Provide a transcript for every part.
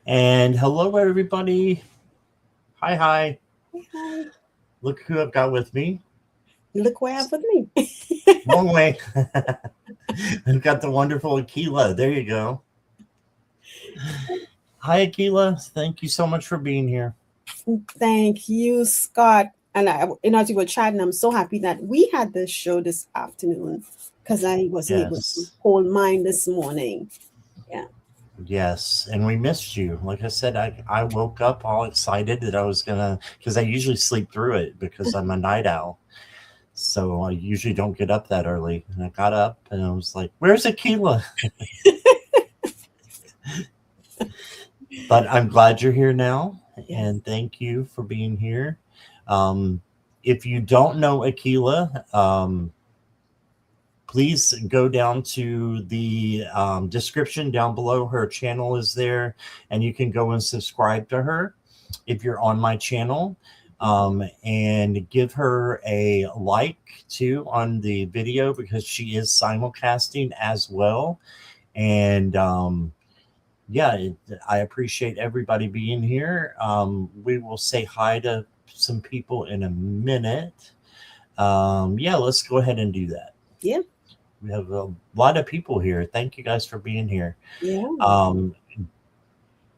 And hello, everybody. Hi, hi. Hi. Look who I've got with me. Look what I have with me. Long way. I've got the wonderful Akela. There you go. Hi, Akela. Thank you so much for being here. Thank you, Scott. As you were chatting, I'm so happy that we had this show this afternoon because I wasn't able to Yes. hold mine this morning. Yeah. Yes. And we missed you. Like I said, I woke up all excited that I was going to, because I usually sleep through it because I'm a night owl. So I usually don't get up that early. And I got up and I was like, where's Akela? But I'm glad you're here now, Yes. and thank you for being here. Um, if you don't know Akela, please go down to the description down below. Her channel is there, and you can go and subscribe to her if you're on my channel. And give her a like too on the video because she is simulcasting as well. And yeah, I appreciate everybody being here. We will say hi to some people in a minute. Yeah, let's go ahead and do that. Yeah. We have a lot of people here. Thank you guys for being here. Yeah. Um,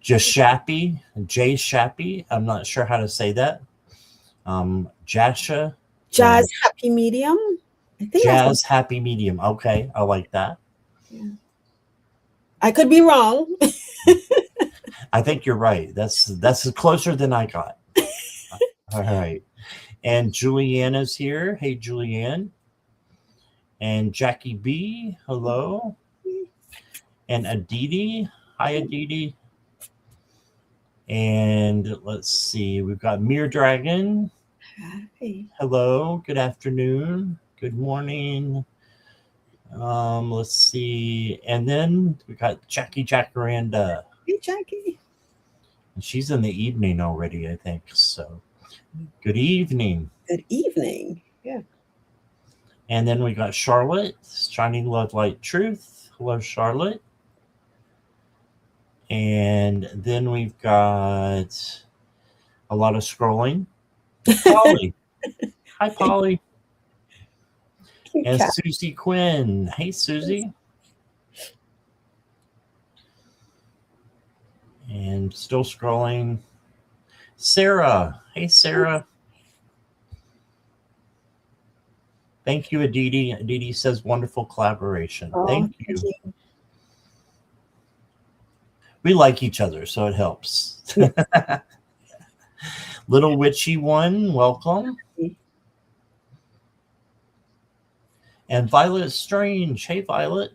just Shappy, Jay Shappy. I'm not sure how to say that. Jasha and Jazz Happy Medium. I think that's what. Jazz Happy Medium. Okay, I like that. Yeah. I could be wrong. I think you're right. That's closer than I got. All right. And Juliana's here. Hey, Julianne. And Jackie B. Hello. And Aditi. Hi, Aditi. And let's see. We've got Mere Dragon. Hi. Hello. Good afternoon. Good morning. Let's see. And then we got Jackie Jacaranda. Hey, Jackie. And she's in the evening already, I think. So good evening. Good evening. Yeah. And then we got Charlotte, Shining Love Light Truth. Hello, Charlotte. And then we've got a lot of scrolling. Polly. Hi, Polly. And Cat. Susie Quinn. Hey, Susie. And still scrolling. Sarah. Hey, Sarah. Thank you, Aditi. Aditi says wonderful collaboration. Oh, Thank thank you. you. We like each other, so it helps. Little Witchy One, welcome. And Violet Strange. Hey, Violet.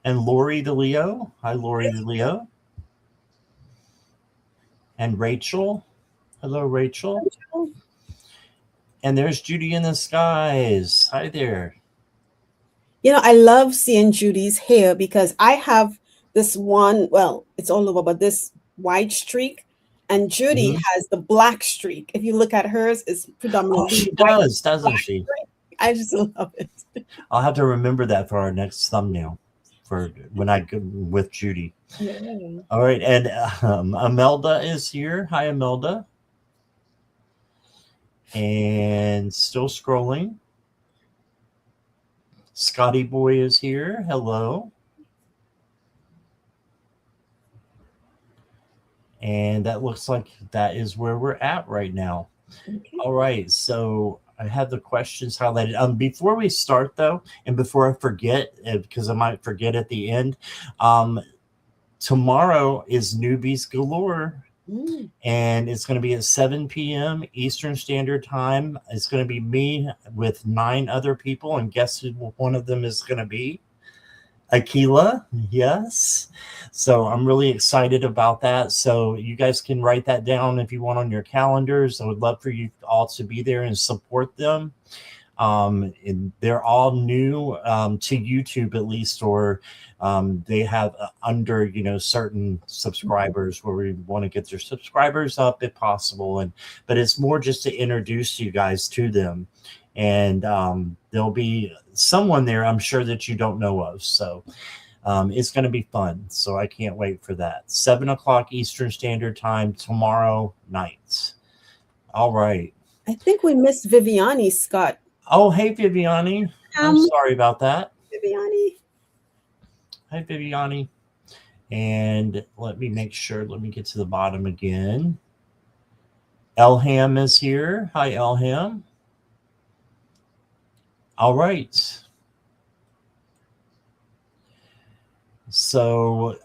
And Lori the Leo. Hi, Lori the Leo. And Rachel. Hello, Rachel. And there's Judy in the Skies. Hi there. You know, I love seeing Judy's hair because I have this one, well, it's all over, but this white streak, and Judy has the black streak. If you look at hers, it's predominantly she white, does, doesn't she? streak. I just love it. I'll have to remember that for our next thumbnail for when I go with Judy. Yeah. All right, and Imelda is here. Hi, Imelda. And still scrolling. Scotty Boy is here. Hello. And that looks like that is where we're at right now. Okay. All right, so I have the questions highlighted. Before we start, though, and before I forget, because I might forget at the end, tomorrow is Newbies Galore. And it's going to be at 7 p.m. Eastern Standard Time. It's going to be me with 9 other people. And guess who one of them is going to be? Akela. Yes. So I'm really excited about that. So you guys can write that down if you want on your calendars. I would love for you all to be there and support them. And they're all new to YouTube, at least, or they have under certain subscribers where we want to get their subscribers up if possible. But it's more just to introduce you guys to them. And there'll be someone there, I'm sure, that you don't know of. So It's going to be fun. So I can't wait for that. 7 o'clock Eastern Standard Time tomorrow night. All right. I think we missed Viviani, Scott. Oh, hey, Viviani. I'm sorry about that. Viviani. Hi, Viviani. And let me make sure. Let me get to the bottom again. Elham is here. Hi, Elham. All right. So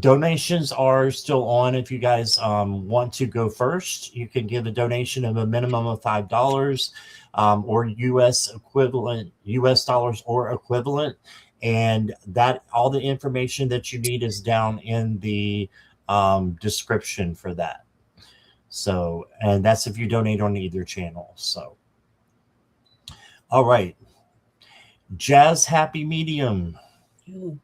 donations are still on. If you guys want to go first, you can give a donation of a minimum of $5 or US dollars or equivalent. And that all the information that you need is down in the description for that. So, and that's if you donate on either channel. So, all right. Jazz Happy Medium. Ooh.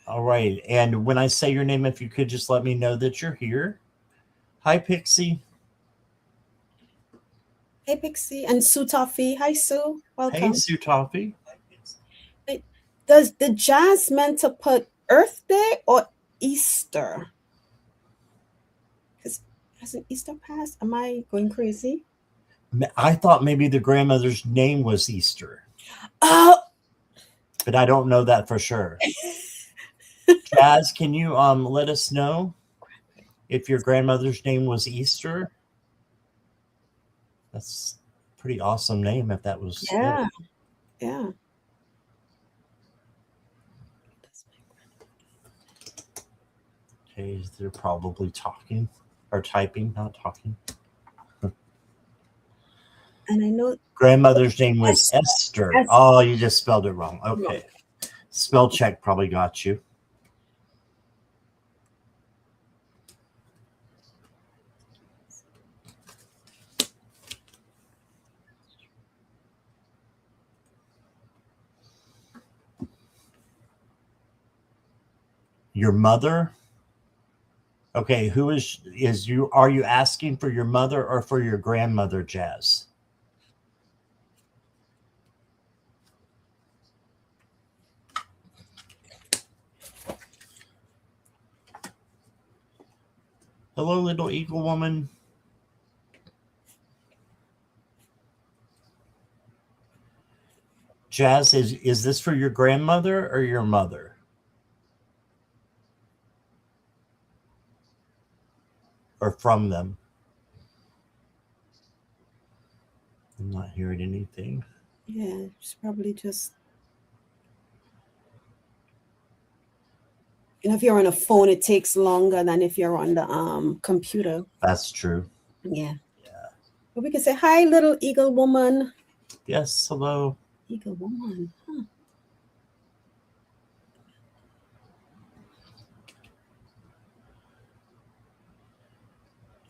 All right. And when I say your name, if you could just let me know that you're here. Hi, Pixie. Hey, Pixie. And Sue Toffee. Hi, Sue. Welcome. Hey, Sue Toffee. Does the jazz meant to put Earth Day or Easter? Because hasn't Easter passed? Am I going crazy? I thought maybe the grandmother's name was Easter. Oh. But I don't know that for sure. Jazz, can you let us know if your grandmother's name was Easter? That's a pretty awesome name if that was. Yeah. It. Yeah. Okay, they're probably talking or typing, not talking. And I know grandmother's name was Esther. Oh, you just spelled it wrong. Okay. No. Spell check probably got you. Your mother? Okay, who is you? Are you asking for your mother or for your grandmother, Jazz? Hello, little eagle woman. Jazz, is this for your grandmother or your mother? Or from them? I'm not hearing anything. Yeah, it's probably just. You know, if you're on a phone, it takes longer than if you're on the computer. That's true. Yeah. Yeah. But we can say, hi, little eagle woman. Yes, hello. Eagle woman. Huh.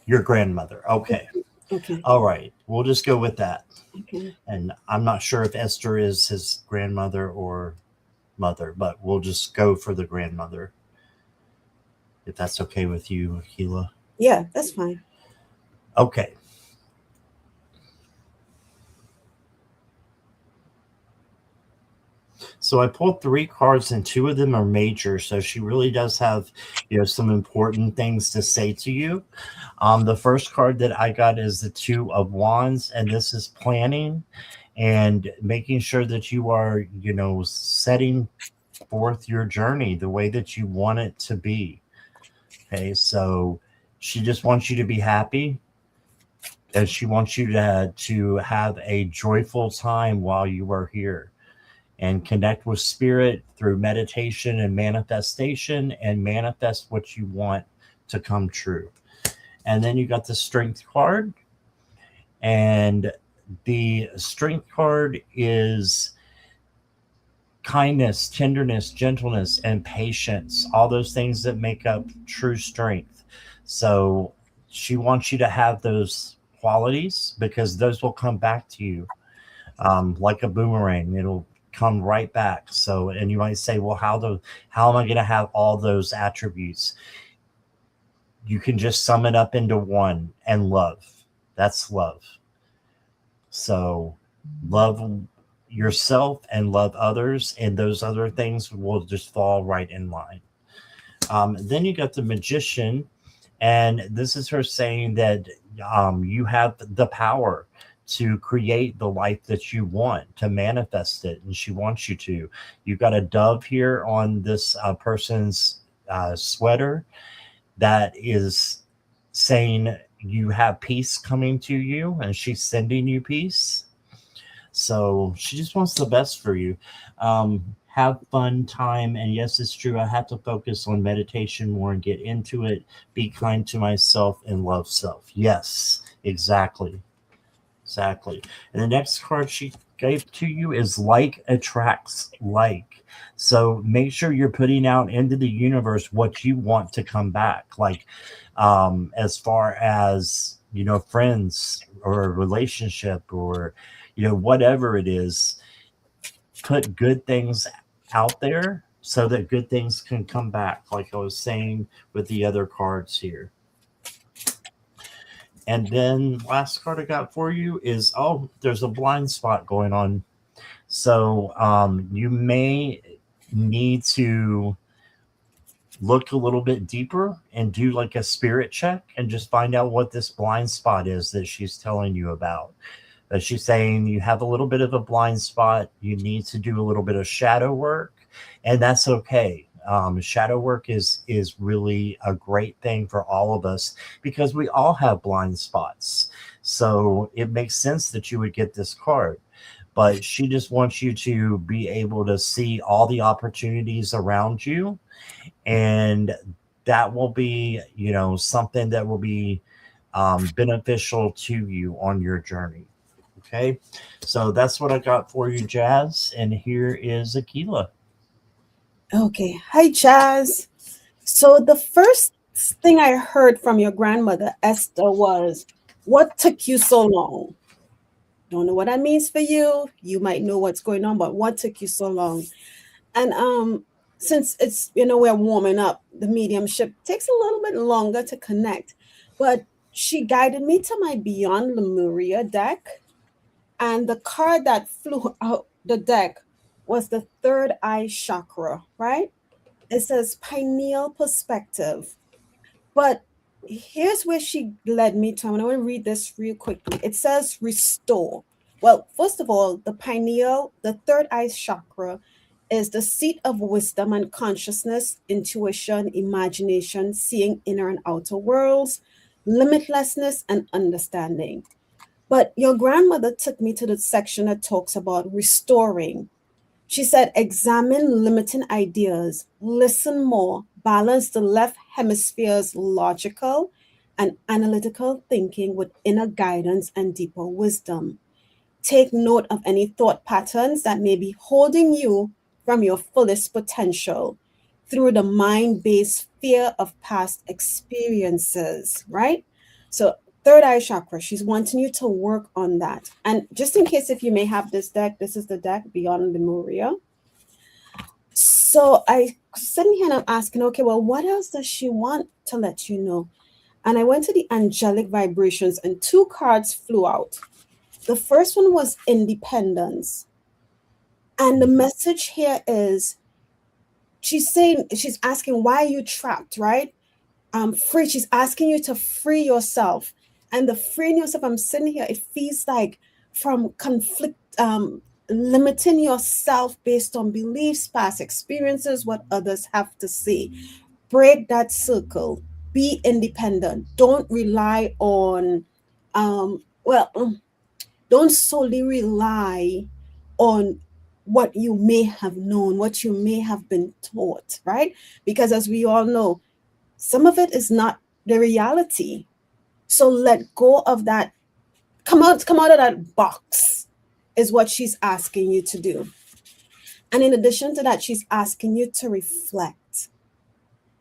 Your grandmother. Okay. Okay. All right. We'll just go with that. Okay. And I'm not sure if Esther is his grandmother or mother, but we'll just go for the grandmother. If that's okay with you, Akela. Yeah, that's fine. Okay. So I pulled 3 cards and 2 of them are major. So she really does have, some important things to say to you. The first card that I got is the 2 of Wands, and this is planning and making sure that you are, setting forth your journey the way that you want it to be. Okay, so she just wants you to be happy, and she wants you to have a joyful time while you are here, and connect with spirit through meditation and manifestation, and manifest what you want to come true. And then you got the Strength card, and the Strength card is kindness, tenderness, gentleness, and patience, all those things that make up true strength. So she wants you to have those qualities, because those will come back to you like a boomerang. It'll come right back. So, and you might say, well, how am I going to have all those attributes? You can just sum it up into one, and love. That's love. So love, yourself and love others, and those other things will just fall right in line. Then you got the Magician, and this is her saying that you have the power to create the life that you want, to manifest it, and she wants you to. You've got a dove here on this person's sweater that is saying you have peace coming to you, and she's sending you peace. So she just wants the best for you. Have fun time. And yes, it's true. I have to focus on meditation more and get into it. Be kind to myself and love self. Yes, exactly. Exactly. And the next card she gave to you is like attracts like. So make sure you're putting out into the universe what you want to come back. Like, as far as, friends or a relationship or, whatever it is, put good things out there so that good things can come back. Like I was saying with the other cards here. And then last card I got for you is, there's a blind spot going on. So you may need to look a little bit deeper and do like a spirit check and just find out what this blind spot is that she's telling you about. She's saying you have a little bit of a blind spot. You need to do a little bit of shadow work, and that's okay. Shadow work is really a great thing for all of us because we all have blind spots. So it makes sense that you would get this card. But she just wants you to be able to see all the opportunities around you. And that will be, something that will be beneficial to you on your journey. Okay. So that's what I got for you, Jazz. And here is Akela. Okay. Hi, Jazz. So the first thing I heard from your grandmother, Esther, was, what took you so long? Don't know what that means for you. You might know what's going on, but what took you so long? And since it's, we're warming up, the mediumship takes a little bit longer to connect. But she guided me to my Beyond Lemuria deck. And the card that flew out the deck was the third eye chakra, right? It says pineal perspective. But here's where she led me to. I'm going to read this real quickly. It says restore. Well, first of all, the pineal, the third eye chakra, is the seat of wisdom and consciousness, intuition, imagination, seeing inner and outer worlds, limitlessness, and understanding. But your grandmother took me to the section that talks about restoring. She said, examine limiting ideas, listen more, balance the left hemisphere's logical and analytical thinking with inner guidance and deeper wisdom. Take note of any thought patterns that may be holding you from your fullest potential through the mind-based fear of past experiences, right? So third eye chakra, she's wanting you to work on that. And just in case if you may have this deck, this is the deck Beyond Lemuria. So I sitting here and I'm asking, okay, well, what else does she want to let you know? And I went to the angelic vibrations and two cards flew out. The first one was independence. And the message here is, she's asking, why are you trapped, right? Free. She's asking you to free yourself. And the freeing yourself, I'm sitting here, it feels like from conflict, limiting yourself based on beliefs, past experiences, what others have to say. Break that circle. Be independent. Don't rely on, don't solely rely on what you may have known, what you may have been taught, right? Because as we all know, some of it is not the reality. So let go of that. Come out of that box is what she's asking you to do. And in addition to that, she's asking you to reflect.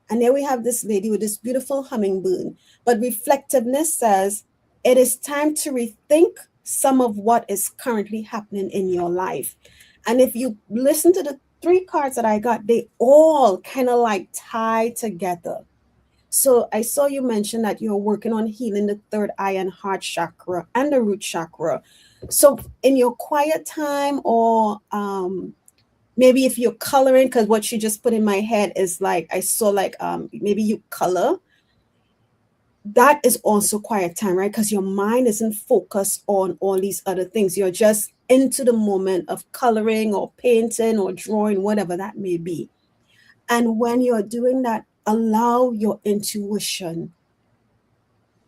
And there we have this lady with this beautiful hummingbird. But reflectiveness says it is time to rethink some of what is currently happening in your life. And if you listen to the three cards that I got, they all kind of like tie together. So I saw you mention that you're working on healing the third eye and heart chakra and the root chakra. So in your quiet time, or maybe if you're coloring, because what you just put in my head is like, I saw like maybe you color. That is also quiet time, right? Because your mind isn't focused on all these other things. You're just into the moment of coloring or painting or drawing, whatever that may be. And when you're doing that, allow your intuition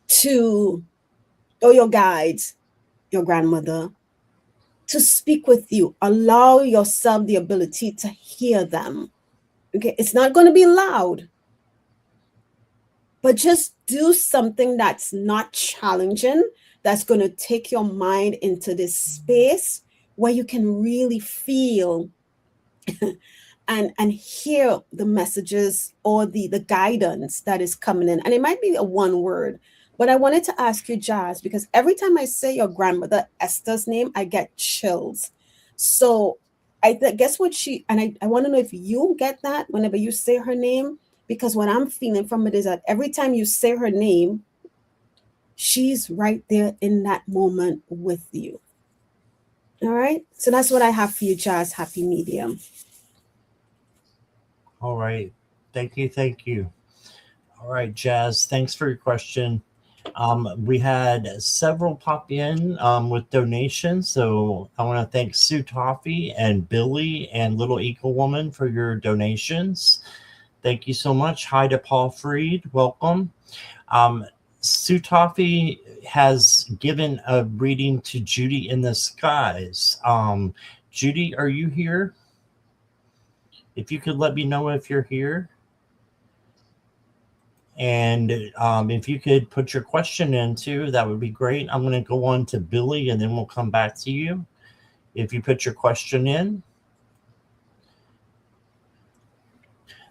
to, or your guides, your grandmother, to speak with you. Allow yourself the ability to hear them. Okay, it's not going to be loud, but just do something that's not challenging, that's going to take your mind into this space where you can really feel and hear the messages or the guidance that is coming in. And it might be a one word, but I wanted to ask you, Jazz, because every time I say your grandmother Esther's name, I get chills. So guess what I want to know if you get that whenever you say her name, because what I'm feeling from it is that every time you say her name, she's right there in that moment with you. All right. So that's what I have for you, Jazz. Happy medium. All right. Thank you. Thank you. All right, Jazz. Thanks for your question. We had several pop in with donations. So I want to thank Sue Toffee and Billy and Little Eagle Woman for your donations. Thank you so much. Hi to Paul Freed. Welcome. Sue Toffee has given a reading to Judy in the Skies. Judy, are you here? If you could let me know if you're here. And if you could put your question in too, that would be great. I'm going to go on to Billy and then we'll come back to you. If you put your question in.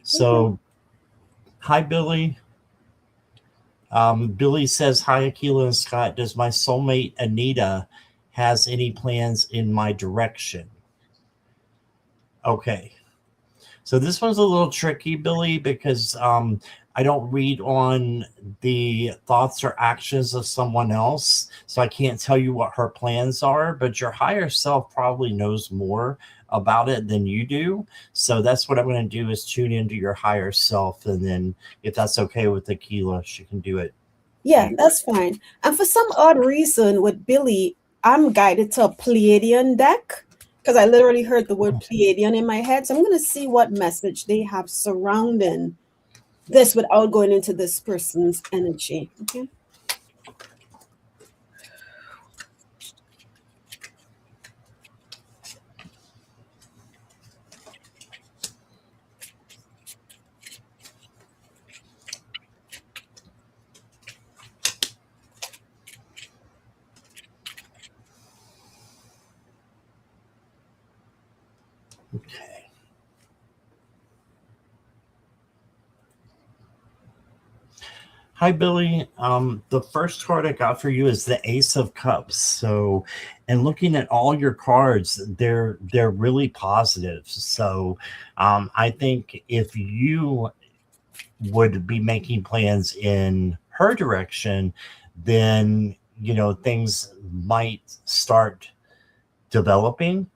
So, hi, Billy. Billy says, hi, Akela and Scott. Does my soulmate Anita has any plans in my direction? Okay. So this one's a little tricky, Billy, because I don't read on the thoughts or actions of someone else. So I can't tell you what her plans are, but your higher self probably knows more about it than you do. So that's what I'm going to do, is tune into your higher self. And then if that's okay with Akela, she can do it. Yeah, that's fine. And for some odd reason with Billy, I'm guided to a Pleiadian deck because I literally heard the word Pleiadian in my head. So I'm going to see what message they have surrounding this without going into this person's energy. Okay. Okay. Hi, Billy. The first card I got for you is the Ace of Cups. So, and looking at all your cards, they're really positive. So, I think if you would be making plans in her direction, then things might start developing.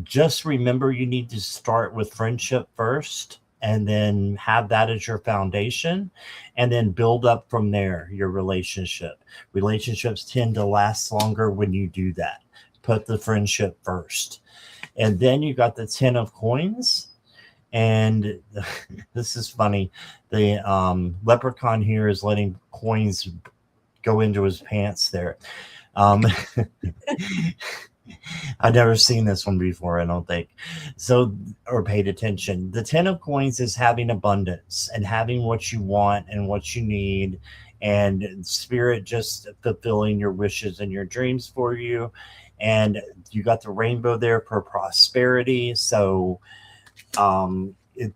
Just remember, you need to start with friendship first and then have that as your foundation and then build up from there. Your relationships tend to last longer when you do that. Put the friendship first. And then you got the 10 of coins. And this is funny. The leprechaun here is letting coins go into his pants there. I've never seen this one before, I don't think. So, or paid attention. The 10 of coins is having abundance and having what you want and what you need, and spirit just fulfilling your wishes and your dreams for you. And you got the rainbow there for prosperity. So,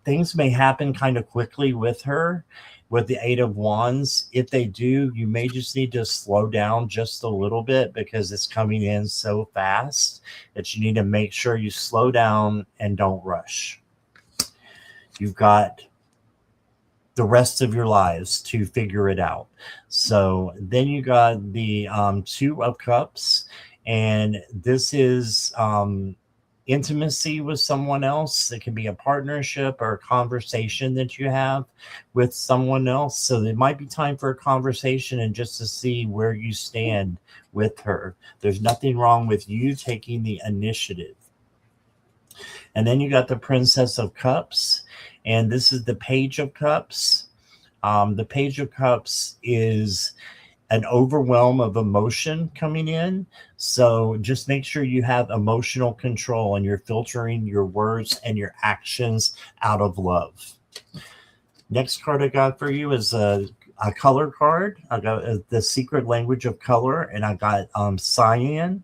things may happen kind of quickly with her. With the 8 of Wands, if they do, you may just need to slow down just a little bit because it's coming in so fast that you need to make sure you slow down and don't rush. You've got the rest of your lives to figure it out. So then you got the Two of Cups, and this is intimacy with someone else. It can be a partnership or a conversation that you have with someone else. So it might be time for a conversation and just to see where you stand with her. There's nothing wrong with you taking the initiative. And then you got the Princess of Cups, and this is the Page of Cups. The Page of Cups is an overwhelm of emotion coming in. So just make sure you have emotional control and you're filtering your words and your actions out of love. Next card I got for you is a color card. I got the Secret Language of Color, and I got Cyan,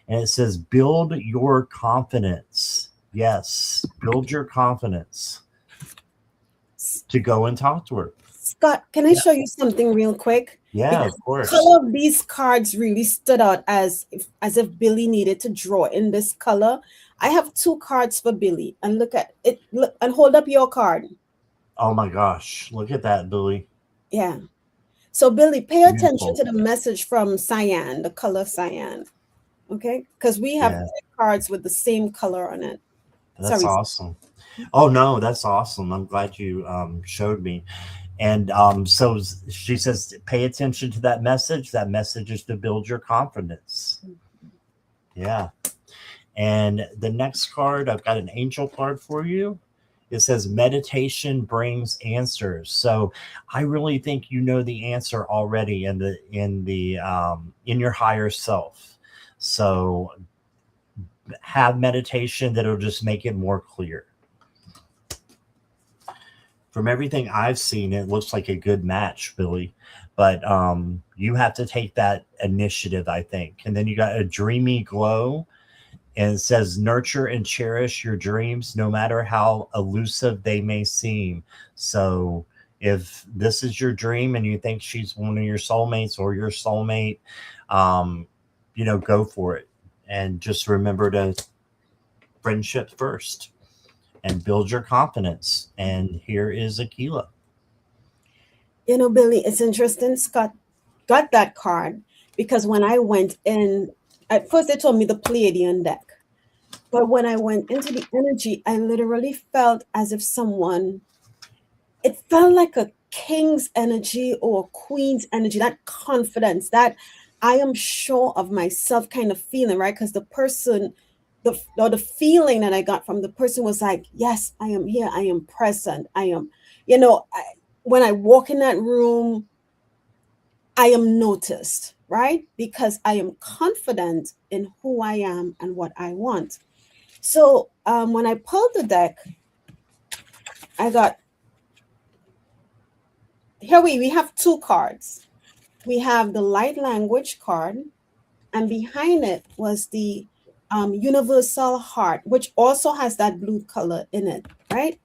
and it says build your confidence. Yes, build your confidence to go and talk to her. Scott, can I show you something real quick? Yeah, because of course. The color of these cards really stood out as if Billy needed to draw in this color. I have 2 cards for Billy, and look at it. Look, and hold up your card. Oh my gosh, look at that, Billy. Yeah. So Billy, pay Beautiful. attention to the message from Cyan, the color Cyan. Okay? Because we have 3 cards with the same color on it. That's awesome. Oh no, that's awesome. I'm glad you showed me. And so she says, pay attention to that message. That message is to build your confidence. Yeah. And the next card, I've got an angel card for you. It says meditation brings answers. So I really think you know the answer already in your higher self. So have meditation that'll just make it more clear. From everything I've seen, it looks like a good match, Billy. But you have to take that initiative, I think. And then you got a dreamy glow, and it says nurture and cherish your dreams, no matter how elusive they may seem. So if this is your dream and you think she's one of your soulmates or your soulmate, go for it. And just remember to friendship first and build your confidence. And here is Akela. Billy, it's interesting. Scott got that card because when I went in, at first they told me the Pleiadian deck. But when I went into the energy, I literally felt as if it felt like a king's energy or a queen's energy, that confidence, that I am sure of myself kind of feeling, right? Because the person, the feeling that I got from the person was like, yes, I am here. I am present. I am, when I walk in that room, I am noticed, right? Because I am confident in who I am and what I want. So when I pulled the deck, I got, here we have 2 cards. We have the light language card, and behind it was the universal heart, which also has that blue color in it, right?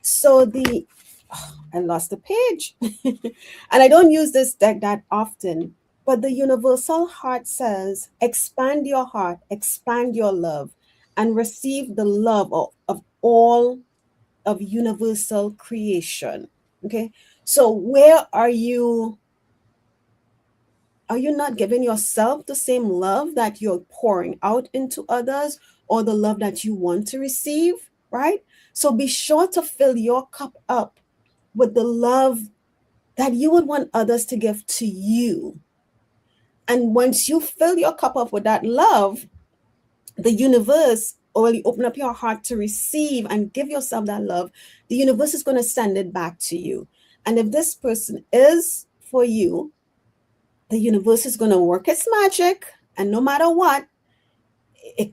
So I lost the page. And I don't use this deck that often, but the universal heart says, expand your heart, expand your love, and receive the love of all of universal creation. Okay. So where are you not giving yourself the same love that you're pouring out into others, or the love that you want to receive, right? So be sure to fill your cup up with the love that you would want others to give to you. And once you fill your cup up with that love, the universe, or when you open up your heart to receive and give yourself that love, the universe is going to send it back to you. And if this person is for you, the universe is going to work its magic, and no matter what, it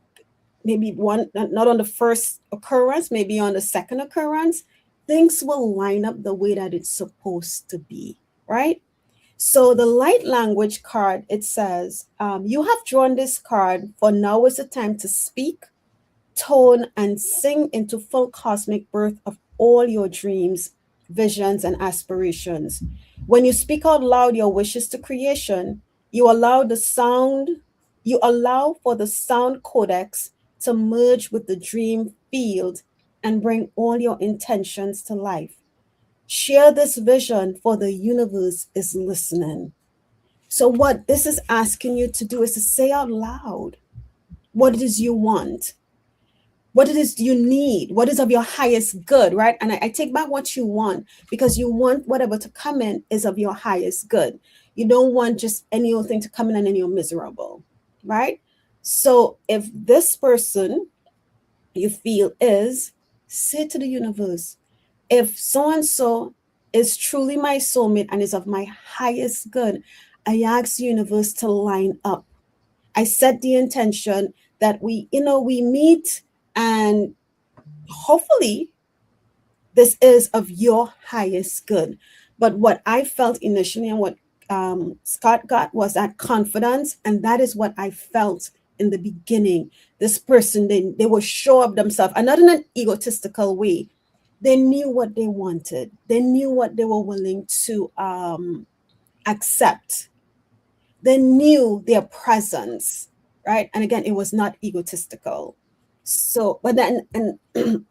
maybe not on the first occurrence, maybe on the second occurrence, things will line up the way that it's supposed to be, right? So the light language card, it says, you have drawn this card, for now is the time to speak, tone, and sing into full cosmic birth of all your dreams, visions, and aspirations. When you speak out loud your wishes to creation, you allow for the sound codex to merge with the dream field and bring all your intentions to life. Share this vision, for the universe is listening. So what this is asking you to do is to say out loud what it is you want, what it is you need, what is of your highest good, right? And I take back what you want, because you want whatever to come in is of your highest good. You don't want just any old thing to come in and then you're miserable, right? So if this person you feel is, say to the universe, if so and so is truly my soulmate and is of my highest good, I ask the universe to line up. I set the intention that we meet, and hopefully this is of your highest good. But what I felt initially and what Scott got was that confidence, and that is what I felt in the beginning. This person, they were sure of themselves, and not in an egotistical way. They knew what they wanted. They knew what they were willing to accept. They knew their presence, right? And again, it was not egotistical. So, but then, and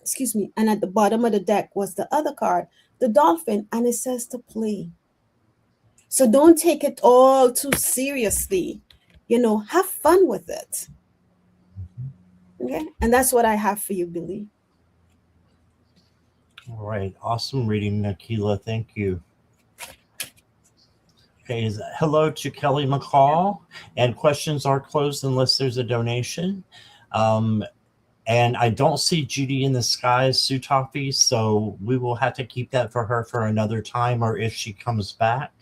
excuse me, and at the bottom of the deck was the other card, the dolphin, and it says to play. So don't take it all too seriously. Have fun with it. Okay, and that's what I have for you, Billy. All right, awesome reading, Akela. Thank you. Okay, hello to Kelly McCall, and questions are closed unless there's a donation. And I don't see Judy in the Skies, Sutafi, so we will have to keep that for her for another time, or if she comes back.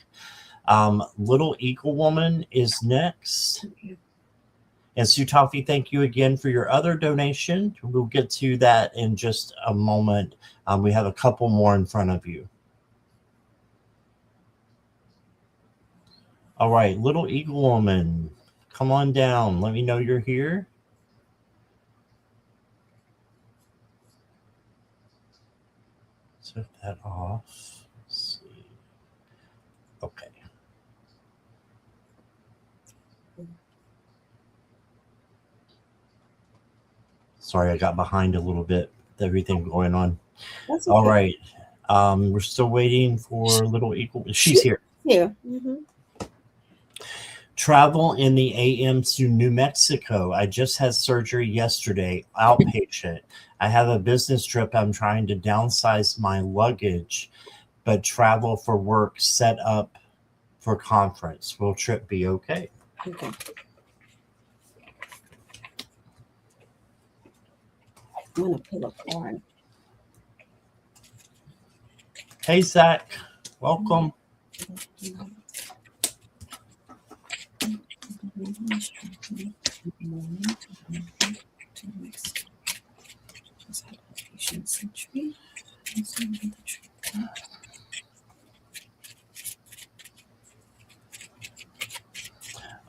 Little Eagle Woman is next. And Sutafi, thank you again for your other donation. We'll get to that in just a moment. We have a couple more in front of you. All right, Little Eagle Woman, come on down. Let me know you're here. Set that off. Let's see. Okay. Sorry, I got behind a little bit with everything going on. Okay. All right. We're still waiting for Little Eagle. She's here. Yeah. Mm-hmm. Travel in the AM to New Mexico. I just had surgery yesterday, outpatient. I have a business trip. I'm trying to downsize my luggage, but travel for work, set up for conference. Will trip be okay? Okay. I'm going to pull a card. Hey, Zach. Welcome.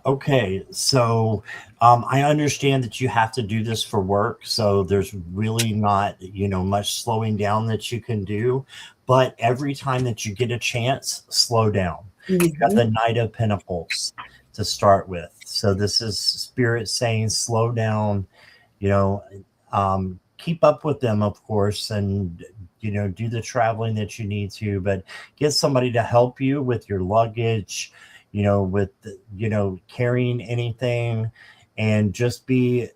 Okay, so I understand that you have to do this for work, so there's really not, much slowing down that you can do. But every time that you get a chance, slow down. Mm-hmm. You got the Knight of Pentacles to start with. So this is Spirit saying slow down, keep up with them, of course, and, do the traveling that you need to, but get somebody to help you with your luggage, with, carrying anything, and just be,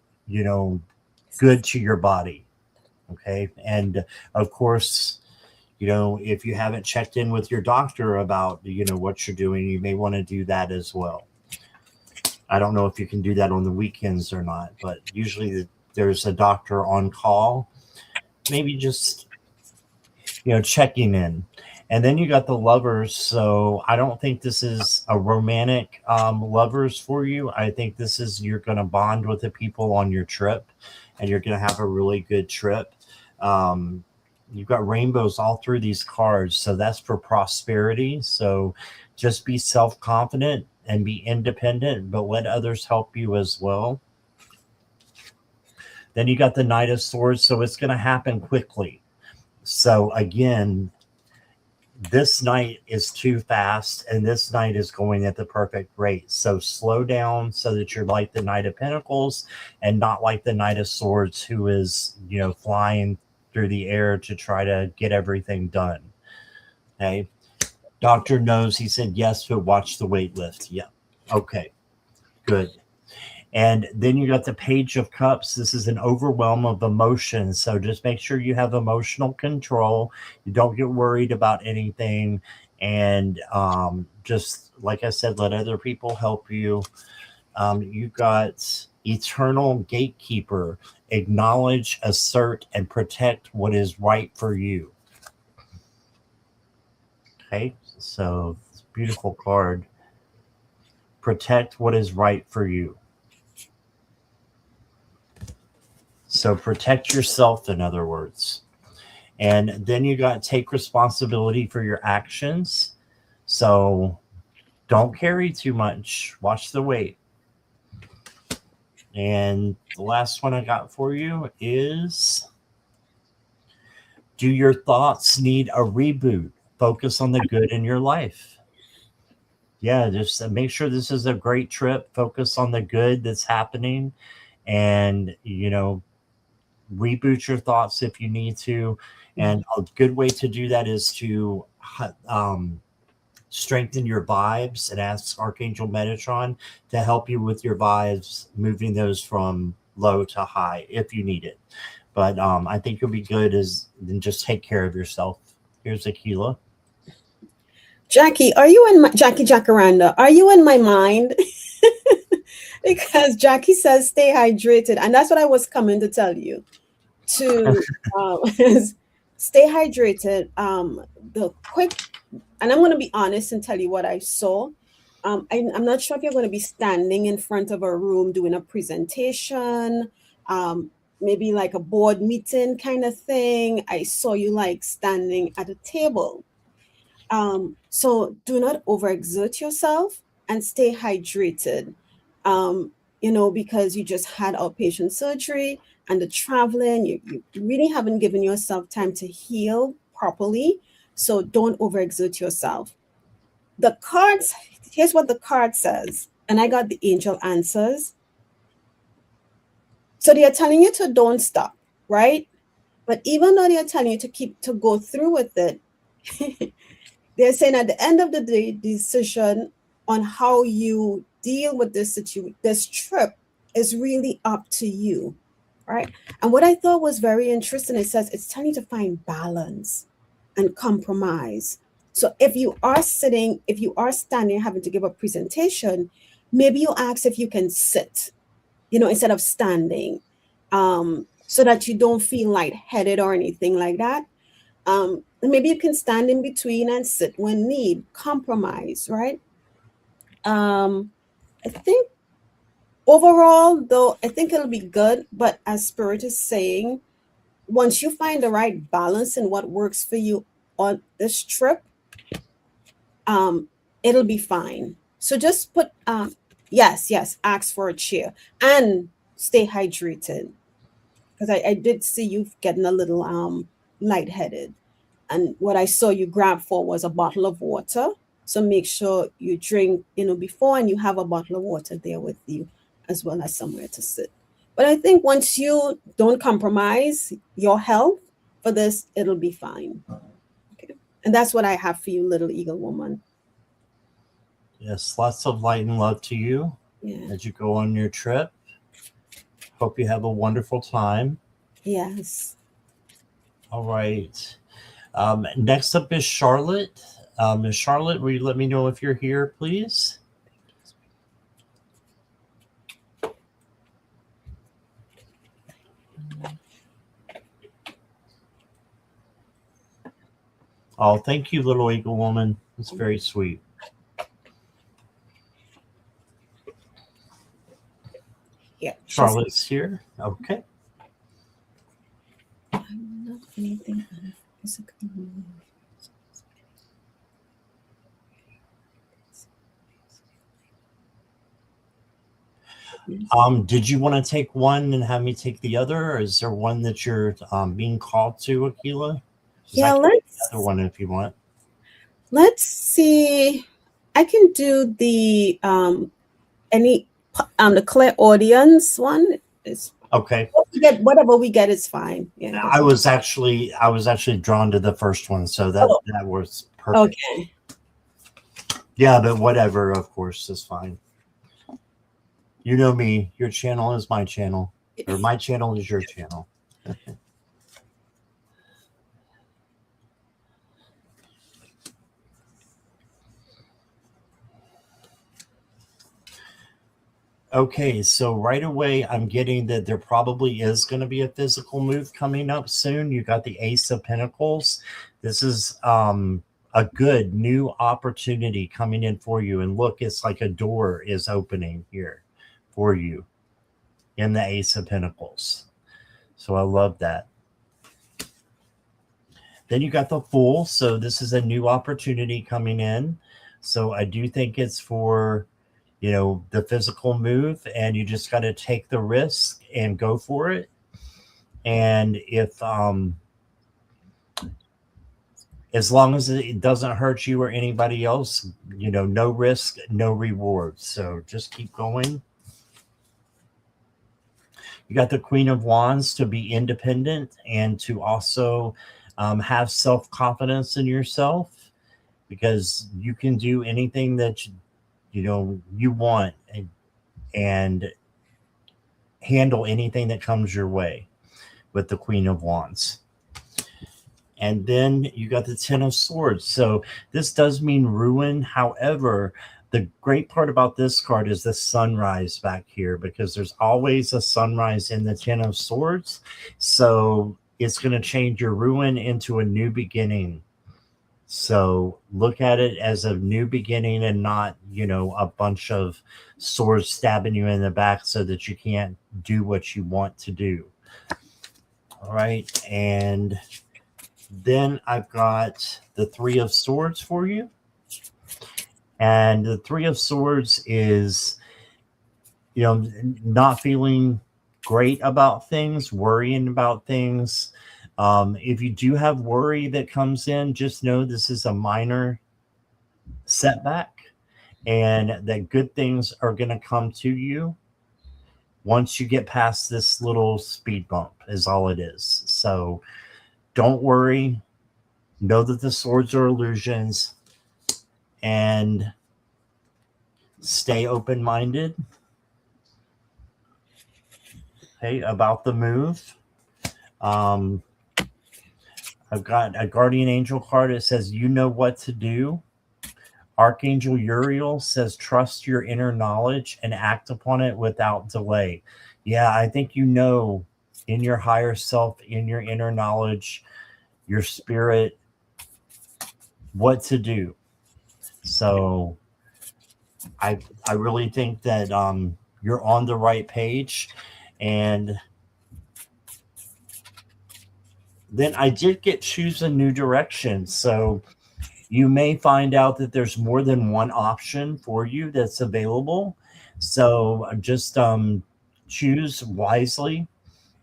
good to your body. Okay. And of course, if you haven't checked in with your doctor about, what you're doing, you may want to do that as well. I don't know if you can do that on the weekends or not, but usually there's a doctor on call. Maybe just, checking in. And then you got the Lovers. So I don't think this is a romantic lovers for you. I think this is, you're going to bond with the people on your trip, and you're going to have a really good trip. You've got rainbows all through these cards. So that's for prosperity. So just be self-confident and be independent, but let others help you as well. Then you got the Knight of Swords. So it's going to happen quickly. So again, this night is too fast, and this night is going at the perfect rate. So slow down so that you're like the Knight of Pentacles and not like the Knight of Swords, who is, flying through the air to try to get everything done. Okay. Doctor knows. He said yes, but watch the weight lift. Yeah. Okay. Good. And then you got the Page of Cups. This is an overwhelm of emotions. So just make sure you have emotional control. You don't get worried about anything. And just like I said, let other people help you. You got Eternal Gatekeeper. Acknowledge, assert, and protect what is right for you. Okay, so it's a beautiful card. Protect what is right for you. So protect yourself, in other words. And then you got take responsibility for your actions. So don't carry too much. Watch the weight. And the last one I got for you is, do your thoughts need a reboot? Focus on the good in your life. Yeah, just make sure this is a great trip. Focus on the good that's happening. And, you know, reboot your thoughts if you need to. And a good way to do that is to strengthen your vibes and ask Archangel Metatron to help you with your vibes, moving those from low to high if you need it. But I think you'll be good then just take care of yourself. Here's Akela. Jackie, are you in my Jackie Jacaranda? Are you in my mind? Because Jackie says stay hydrated, and that's what I was coming to tell you. To stay hydrated. The quick, and I'm going to be honest and tell you what I saw. I'm not sure if you're going to be standing in front of a room doing a presentation, maybe like a board meeting kind of thing. I saw you like standing at a table. So do not overexert yourself and stay hydrated. You know, because you just had outpatient surgery and the traveling, you really haven't given yourself time to heal properly. So don't overexert yourself. The cards, here's what the card says. And I got the angel answers. So they are telling you to don't stop, right? But even though they are telling you to go through with it, they're saying at the end of the day, decision on how you deal with this trip is really up to you, right? And what I thought was very interesting, it says it's telling you to find balance and compromise. So if you are standing, having to give a presentation, maybe you ask if you can sit, you know, instead of standing, so that you don't feel lightheaded or anything like that. Maybe you can stand in between and sit when need. Compromise, right? I think overall, though, I think it'll be good. But as Spirit is saying, once you find the right balance in what works for you on this trip, it'll be fine. So just put, yes, ask for a chair and stay hydrated. Because I did see you getting a little lightheaded. And what I saw you grab for was a bottle of water. So make sure you drink, you know, before, and you have a bottle of water there with you, as well as somewhere to sit. But I think once you don't compromise your health for this, it'll be fine. Okay. And that's what I have for you, little eagle woman. Yes, lots of light and love to you as you go on your trip. Hope you have a wonderful time. Yes. All right. Next up is Charlotte. Ms. Charlotte, will you let me know if you're here, please? Oh, thank you, little eagle woman. It's very sweet. Yeah. Charlotte's here. Okay. I'm not anything physical. Did you want to take one and have me take the other, or is there one that you're being called to, Akela? Yeah, let's the other one if you want. Let's see. I can do the the clairaudience one. Is okay. Whatever we get is fine. Yeah. I was actually drawn to the first one, so that was Perfect. Okay. Yeah, but whatever, of course, is fine. You know me. Your channel is my channel. Or my channel is your channel. Okay, so right away, I'm getting that there probably is going to be a physical move coming up soon. You got the Ace of Pentacles. This is a good new opportunity coming in for you. And look, it's like a door is opening here for you in the Ace of Pentacles. So I love that. Then you got the Fool. So this is a new opportunity coming in. So I do think it's for, you know, the physical move, and you just got to take the risk and go for it. And if as long as it doesn't hurt you or anybody else, you know, no risk, no reward. So just keep going. You got the Queen of Wands, to be independent and to also have self-confidence in yourself, because you can do anything that you know you want, and handle anything that comes your way with the Queen of Wands. And then you got the Ten of Swords. So this does mean ruin. However, the great part about this card is the sunrise back here, because there's always a sunrise in the Ten of Swords. So it's going to change your ruin into a new beginning. So look at it as a new beginning, and not, you know, a bunch of swords stabbing you in the back so that you can't do what you want to do. All right. And then I've got the Three of Swords for you. And the Three of Swords is, you know, not feeling great about things, worrying about things. If you do have worry that comes in, just know this is a minor setback, and that good things are going to come to you once you get past this little speed bump, is all it is. So don't worry. Know that the swords are illusions, and stay open-minded. Okay, about the move. I've got a guardian angel card. It says, you know what to do. Archangel Uriel says, trust your inner knowledge and act upon it without delay. Yeah, I think you know in your higher self, in your inner knowledge, your spirit, what to do. So I really think that you're on the right page. And then I did get choose a new direction. So you may find out that there's more than one option for you that's available. So just choose wisely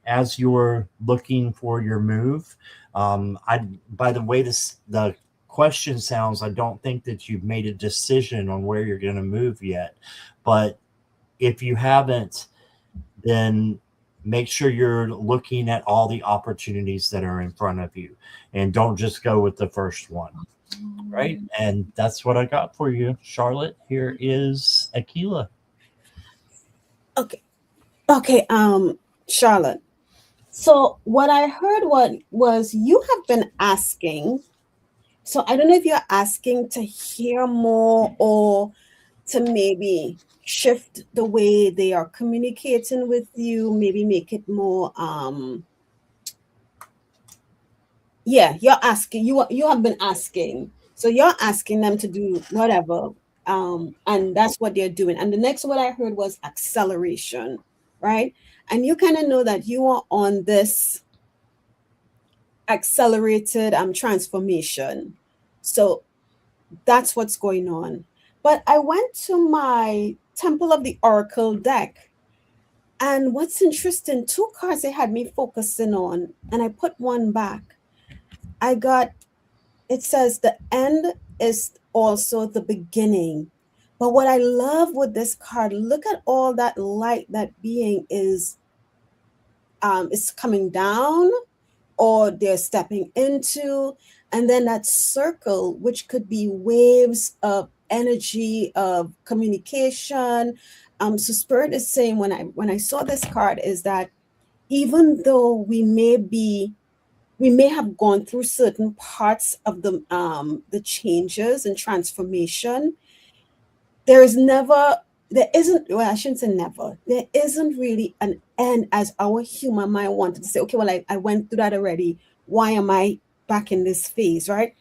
as you're looking for your move. By the way the question sounds, I don't think that you've made a decision on where you're going to move yet. But if you haven't, then make sure you're looking at all the opportunities that are in front of you, and don't just go with the first one. Right. And that's what I got for you, Charlotte. Here is Akela. Okay, Charlotte. So what I heard was you have been asking. So I don't know if you're asking to hear more, or to maybe shift the way they are communicating with you, maybe make it more you're asking, you have been asking. So you're asking them to do whatever, and that's what they're doing. And the next what I heard was acceleration, right? And you kind of know that you are on this accelerated transformation. So that's what's going on. But I went to my Temple of the Oracle deck, and what's interesting, two cards they had me focusing on, and I put one back. I got, it says the end is also the beginning. But what I love with this card, look at all that light that being is coming down, or they're stepping into, and then that circle, which could be waves of energy, of communication. So Spirit is saying, when I saw this card, is that even though we may have gone through certain parts of the changes and transformation, there isn't, well, I shouldn't say never, there isn't really an end, as our human mind wanted to say, okay, well, I went through that already. Why am I back in this phase, right?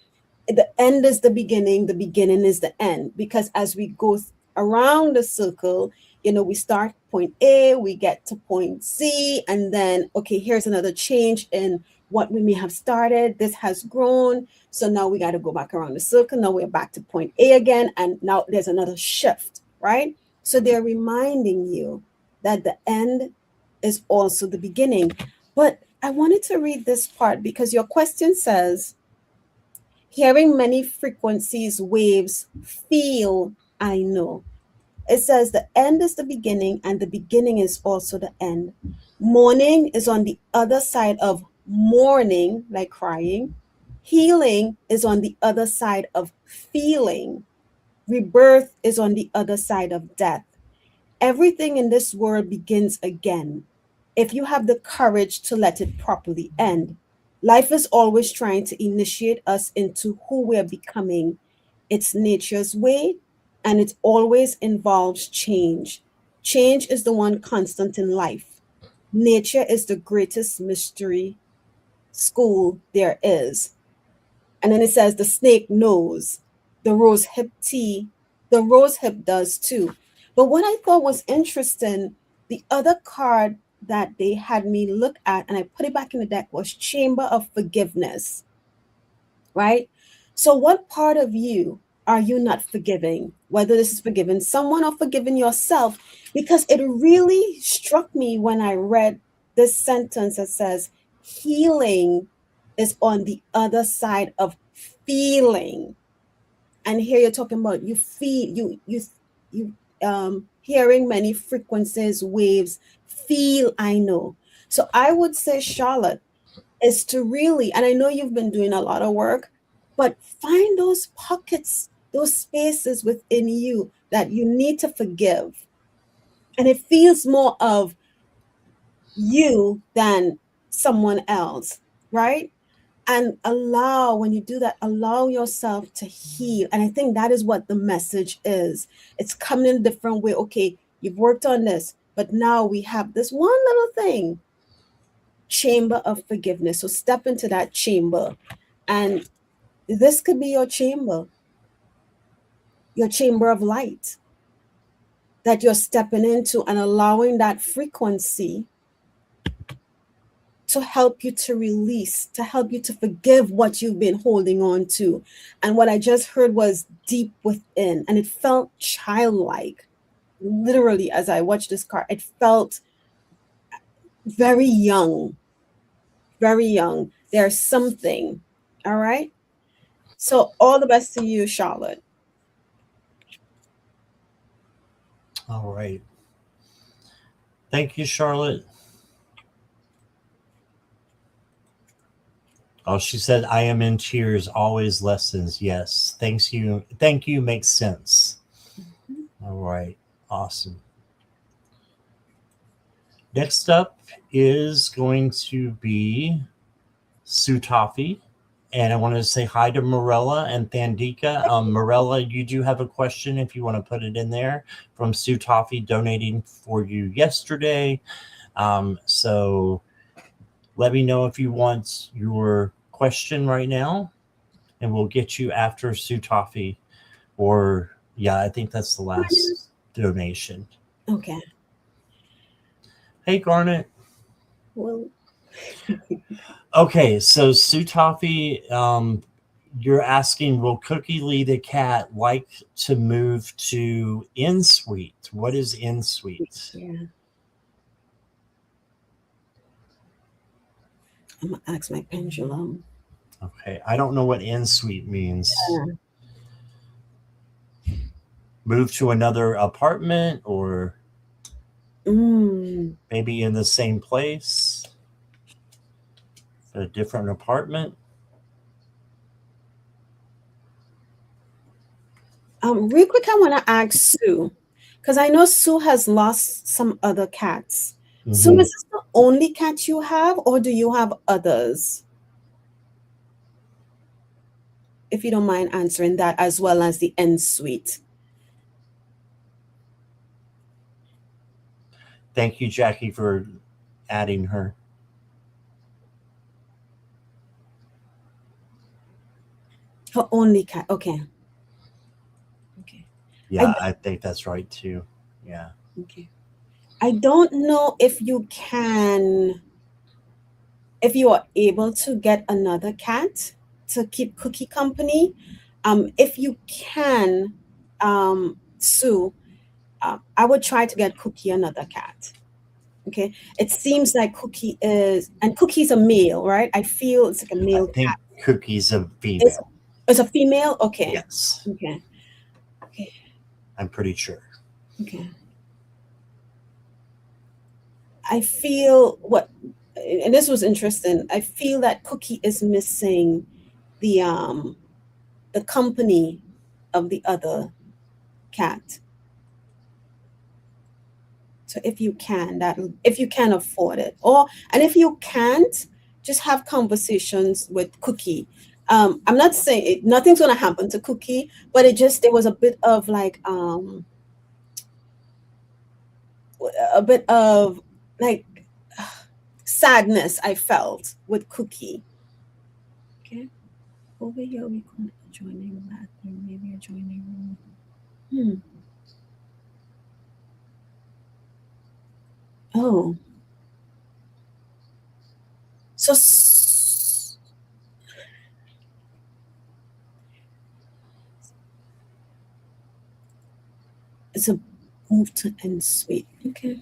The end is the beginning is the end, because as we go around the circle, we start point A, we get to point C, and then, okay, here's another change in what we may have started. This has grown, so now we got to go back around the circle. Now we're back to point A again, and now there's another shift, right? So they're reminding you that the end is also the beginning. But I wanted to read this part because your question says, hearing many frequencies, waves, feel, I know. It says the end is the beginning and the beginning is also the end. Mourning is on the other side of mourning, like crying. Healing is on the other side of feeling. Rebirth is on the other side of death. Everything in this world begins again, if you have the courage to let it properly end. Life is always trying to initiate us into who we're becoming. It's nature's way, and it always involves change. Change is the one constant in life. Nature is the greatest mystery school there is. And then it says the snake knows, the rose hip tea, the rose hip does too. But what I thought was interesting, the other card that they had me look at, and I put it back in the deck, was Chamber of Forgiveness, right? So what part of you are you not forgiving? Whether this is forgiving someone or forgiving yourself, because it really struck me when I read this sentence that says, healing is on the other side of feeling. And here you're talking about you feel, you hearing many frequencies, waves, feel, I know. So I would say, Charlotte, is to really, and I know you've been doing a lot of work, but find those pockets, those spaces within you that you need to forgive. And it feels more of you than someone else, right? And when you do that, allow yourself to heal. And I think that is what the message is. It's coming in a different way. Okay, you've worked on this, but now we have this one little thing, chamber of forgiveness. So step into that chamber. And this could be your chamber of light that you're stepping into, and allowing that frequency to help you to release, to help you to forgive what you've been holding on to. And what I just heard was deep within, and it felt childlike. Literally, as I watched this card, it felt very young, very young. There's something. All right. So all the best to you, Charlotte. All right. Thank you, Charlotte. Oh, she said, I am in tears, always lessons. Yes. Thank you. Makes sense. All right. Awesome. Next up is going to be Sutafi. And I want to say hi to Morella and Thandika. Morella, you do have a question if you want to put it in there, from Sutafi donating for you yesterday. So let me know if you want your question right now, and we'll get you after Sutafi. Or, yeah, I think that's the last donation. Okay. Hey, Garnet. Well. Okay, so Sutafi, you're asking, will Cookie Lee the cat like to move to In Suite? What is In Suite? Yeah. I'm going to ask my pendulum. Okay, I don't know what In Suite means. Yeah. Move to another apartment, or maybe in the same place? A different apartment. Real quick, I want to ask Sue, because I know Sue has lost some other cats. Sue, is this the only cat you have, or do you have others? If you don't mind answering that, as well as the en suite. Thank you, Jackie, for adding her. Her only cat. Okay. Okay. Yeah, I think that's right too. Yeah. Okay. I don't know if you can, if you are able to get another cat to keep Cookie company. If you can, Sue, I would try to get Cookie another cat. Okay. It seems like Cookie is, and Cookie's a male, right? I feel it's like a I male think cat. Cookie's a female. It's a female? Okay. Yes. Okay. Okay. I'm pretty sure. Okay. I feel what, and this was interesting. I feel that Cookie is missing the company of the other cat. So if you can, that if you can afford it, and if you can't, just have conversations with Cookie. I'm not saying nothing's gonna happen to Cookie, but there was a bit of like sadness I felt with Cookie. Okay. Over here we call it adjoining bathroom, maybe adjoining room. Oh. So it's a move to en suite. Okay.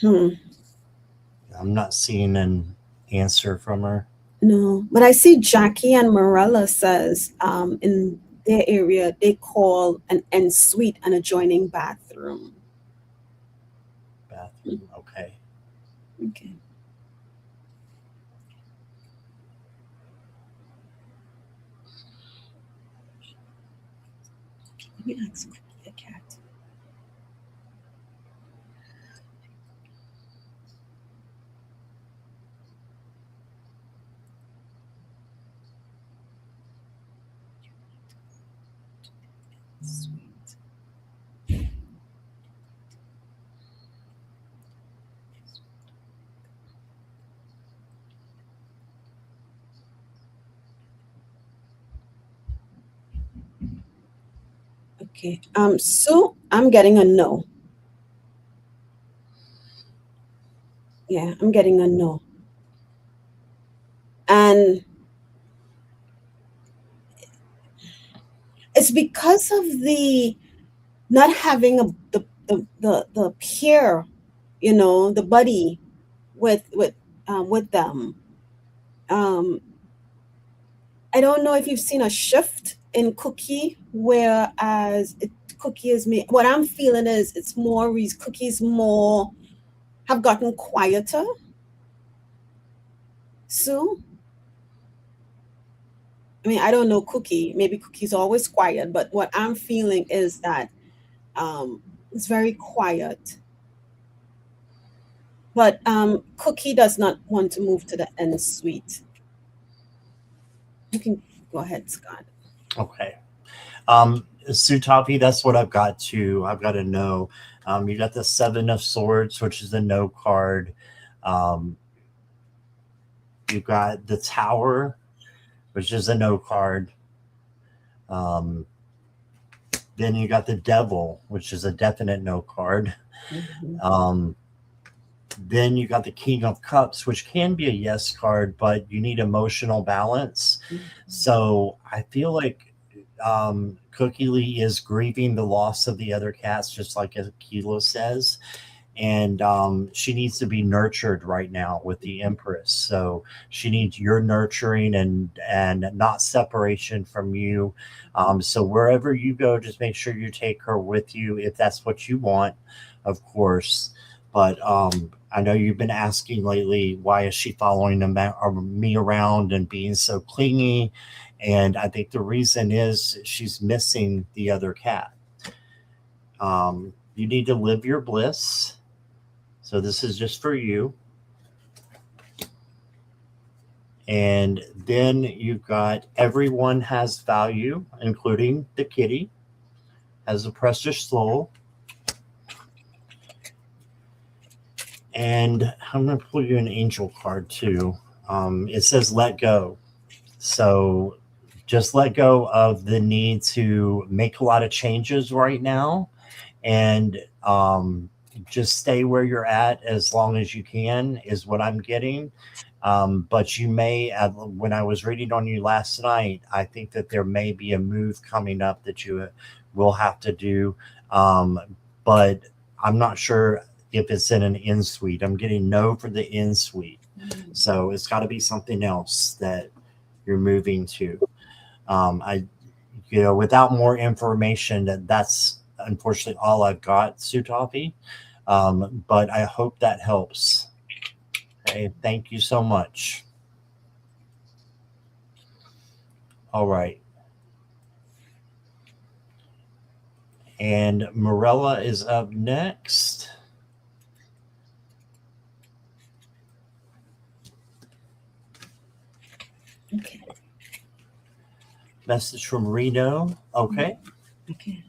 I'm not seeing an answer from her. No, but I see Jackie and Morella says in their area they call an en suite an adjoining bathroom. Bathroom. Okay. Okay. Let me ask the cat. Sweet. Okay. So I'm getting a no. Yeah, I'm getting a no. And it's because of the not having the peer, the buddy with them. I don't know if you've seen a shift in Cookie, whereas Cookie is me. What I'm feeling is it's more Cookie's more have gotten quieter. So, I mean, I don't know Cookie. Maybe Cookie's always quiet, but what I'm feeling is that it's very quiet. But Cookie does not want to move to the en suite. You can go ahead, Scott. Okay. Sutapi, that's what I've got to know. You got the Seven of Swords, which is a no card. You've got the Tower, which is a no card. Then you got the Devil, which is a definite no card. Then you got the King of Cups, which can be a yes card, but you need emotional balance. So I feel like Cookie Lee is grieving the loss of the other cats, just like Akela says. And she needs to be nurtured right now with the Empress. So she needs your nurturing and not separation from you. So wherever you go, just make sure you take her with you if that's what you want, of course. But I know you've been asking lately, why is she following me around and being so clingy? And I think the reason is she's missing the other cat. You need to live your bliss. So this is just for you. And then you've got everyone has value, including the kitty, has a precious soul. And I'm going to pull you an angel card too. It says let go. So just let go of the need to make a lot of changes right now, and just stay where you're at as long as you can, is what I'm getting. But you may, when I was reading on you last night, I think that there may be a move coming up that you will have to do. But I'm not sure if it's in an in suite. I'm getting no for the in suite. So it's got to be something else that you're moving to. Without more information, that's unfortunately all I've got, Sutafi. But I hope that helps. Okay, thank you so much. All right. And Morella is up next. Okay. Message from Reno. Okay. Okay.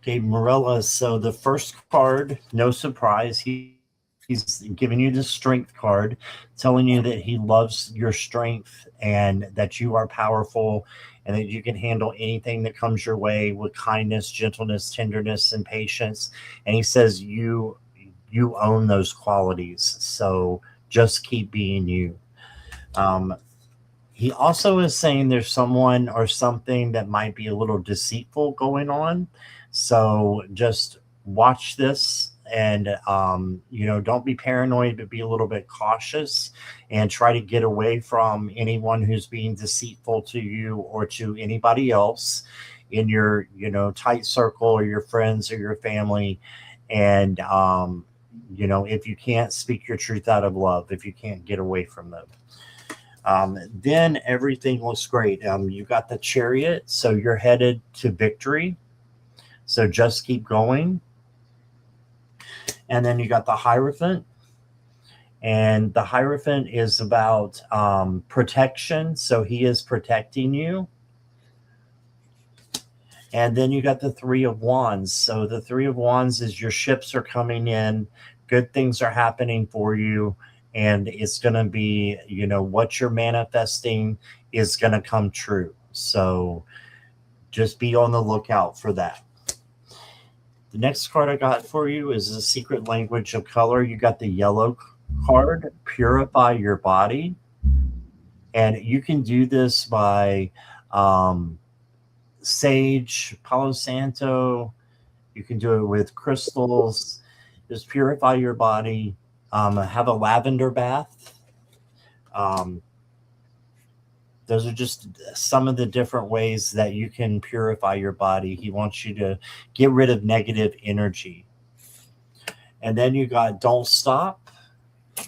Okay, Morella. So the first card, no surprise, he's giving you the strength card, telling you that he loves your strength and that you are powerful and that you can handle anything that comes your way with kindness, gentleness, tenderness, and patience. And he says you own those qualities. So just keep being you. He also is saying there's someone or something that might be a little deceitful going on. So just watch this, and don't be paranoid, but be a little bit cautious and try to get away from anyone who's being deceitful to you or to anybody else in your tight circle or your friends or your family. And if you can't speak your truth out of love, if you can't get away from them, then everything looks great. You got the Chariot, so you're headed to victory. So just keep going. And then you got the Hierophant. And the Hierophant is about protection. So he is protecting you. And then you got the Three of Wands. So the Three of Wands is your ships are coming in. Good things are happening for you. And it's going to be, what you're manifesting is going to come true. So just be on the lookout for that. The next card I got for you is the Secret Language of Color. You got the yellow card, Purify Your Body. And you can do this by sage, Palo Santo. You can do it with crystals. Just purify your body. Have a lavender bath. Those are just some of the different ways that you can purify your body. He wants you to get rid of negative energy. And then you got Don't Stop. I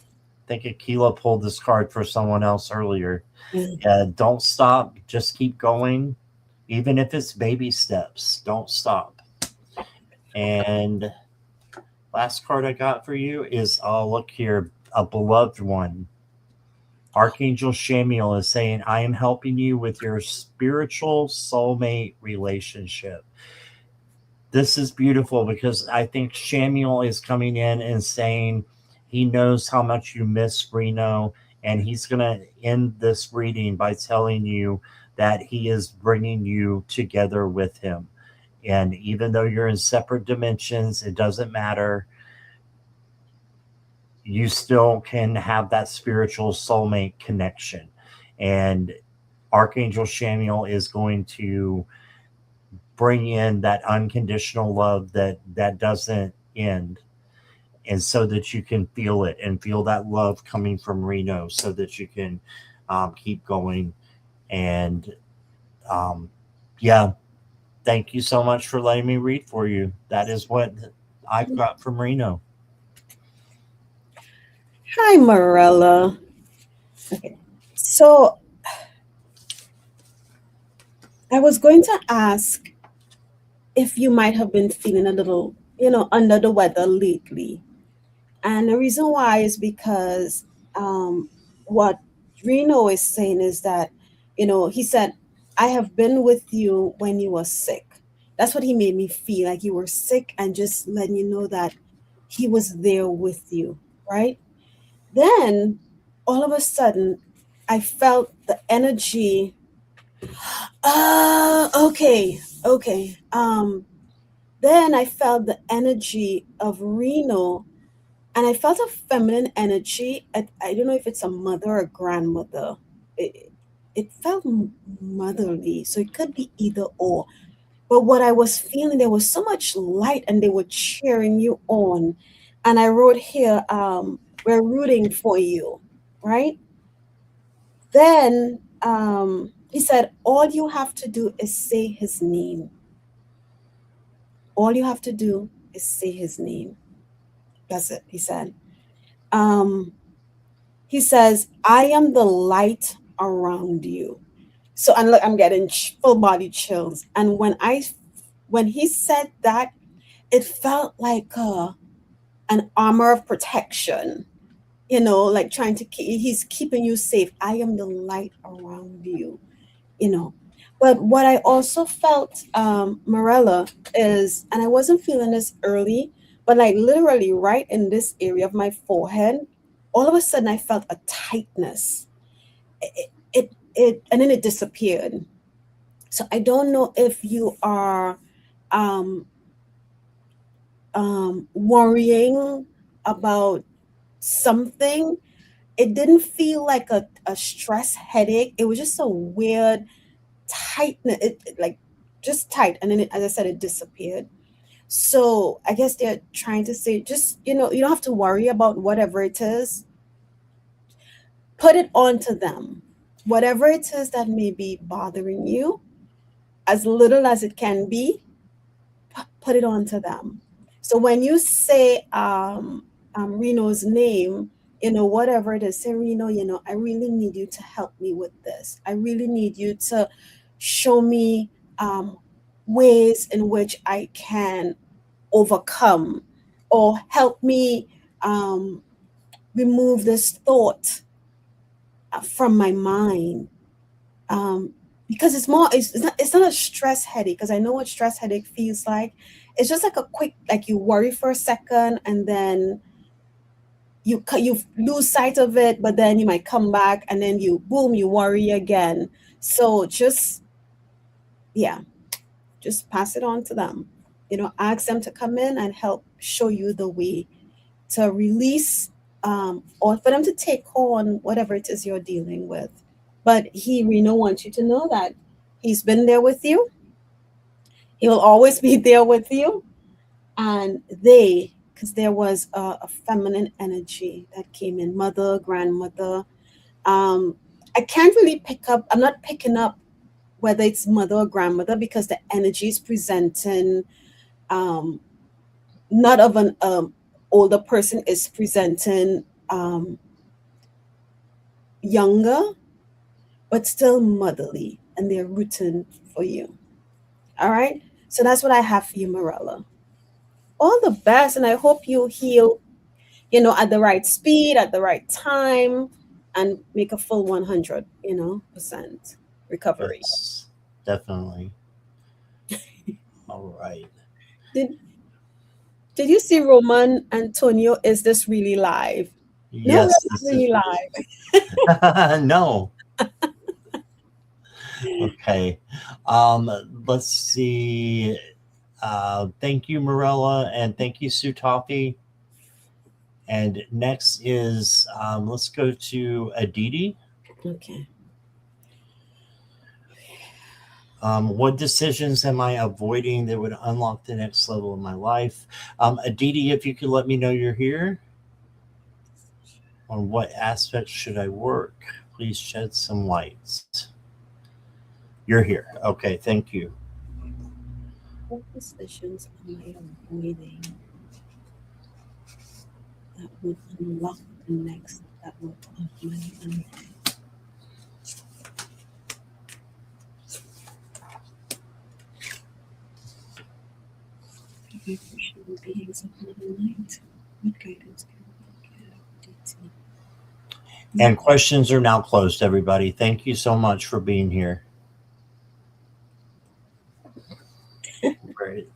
think Akela pulled this card for someone else earlier. Don't stop. Just keep going. Even if it's baby steps, don't stop. And last card I got for you is, look here, a beloved one. Archangel Shamiel is saying, I am helping you with your spiritual soulmate relationship. This is beautiful because I think Shamiel is coming in and saying he knows how much you miss Reno, and he's going to end this reading by telling you that he is bringing you together with him. And even though you're in separate dimensions, it doesn't matter. You still can have that spiritual soulmate connection. And Archangel Shamiel is going to bring in that unconditional love that doesn't end, and so that you can feel it and feel that love coming from Reno, so that you can keep going. And yeah, thank you so much for letting me read for you. That is what I've got from Reno. Hi, Morella. Okay. So I was going to ask if you might have been feeling a little, under the weather lately. And the reason why is because what Reno is saying is that, he said, I have been with you when you were sick. That's what he made me feel, like you were sick, and just letting you know that he was there with you, right? Then all of a sudden, I felt the energy. Okay, okay. Then I felt the energy of Reno, and I felt a feminine energy. I don't know if it's a mother or a grandmother. It felt motherly, so it could be either or. But what I was feeling, there was so much light, and they were cheering you on. And I wrote here, we're rooting for you, right? Then he said, all you have to do is say his name. All you have to do is say his name. That's it, he said. Um, he says, I am the light around you. So, and look, I'm getting full body chills. And when he said that, it felt like an armor of protection, like trying to he's keeping you safe. I am the light around you, you know. But what I also felt, Morella, is, and I wasn't feeling this early, but like literally right in this area of my forehead, all of a sudden I felt a tightness. And then it disappeared. So I don't know if you are um, worrying about something. It didn't feel like a stress headache. It was just a weird tightness, like just tight. And then, as I said, it disappeared. So I guess they're trying to say, just, you don't have to worry about whatever it is. Put it onto them. Whatever it is that may be bothering you, as little as it can be, put it onto them. So when you say Reno's name, whatever it is, say, Reno, I really need you to help me with this. I really need you to show me ways in which I can overcome, or help me remove this thought from my mind. um, because it's not a stress headache, because I know what stress headache feels like. It's just like a quick, like you worry for a second, and then you lose sight of it, but then you might come back, and then you worry again. So just, yeah, just pass it on to them. Ask them to come in and help show you the way to release, or for them to take on whatever it is you're dealing with. But Reno wants you to know that he's been there with you. He will always be there with you. And because there was a feminine energy that came in, mother, grandmother. Um, I can't really I'm not picking up whether it's mother or grandmother, because the energy is presenting, um, not of an older person, is presenting younger, but still motherly, and they're rooting for you. All right. So that's what I have for you, Morella. All the best, and I hope you heal, at the right speed, at the right time, and make a full 100, percent recovery. Yes, definitely. All right. Did Did you see Roman Antonio? Is this really live? No, we're Yes, not this is really really. No. Okay. Let's see. Thank you, Morella, and thank you, Sue Toffee. And next is let's go to Aditi. live. Okay. What decisions am I avoiding that would unlock the next level of my life? Aditi, if you could let me know you're here. On what aspects should I work? Please shed some light. You're here. Okay, thank you. What decisions am I avoiding that would unlock the next level of my life? Vibrational beings of love and light. What guidance can we give? And questions are now closed, everybody. Thank you so much for being here. Great.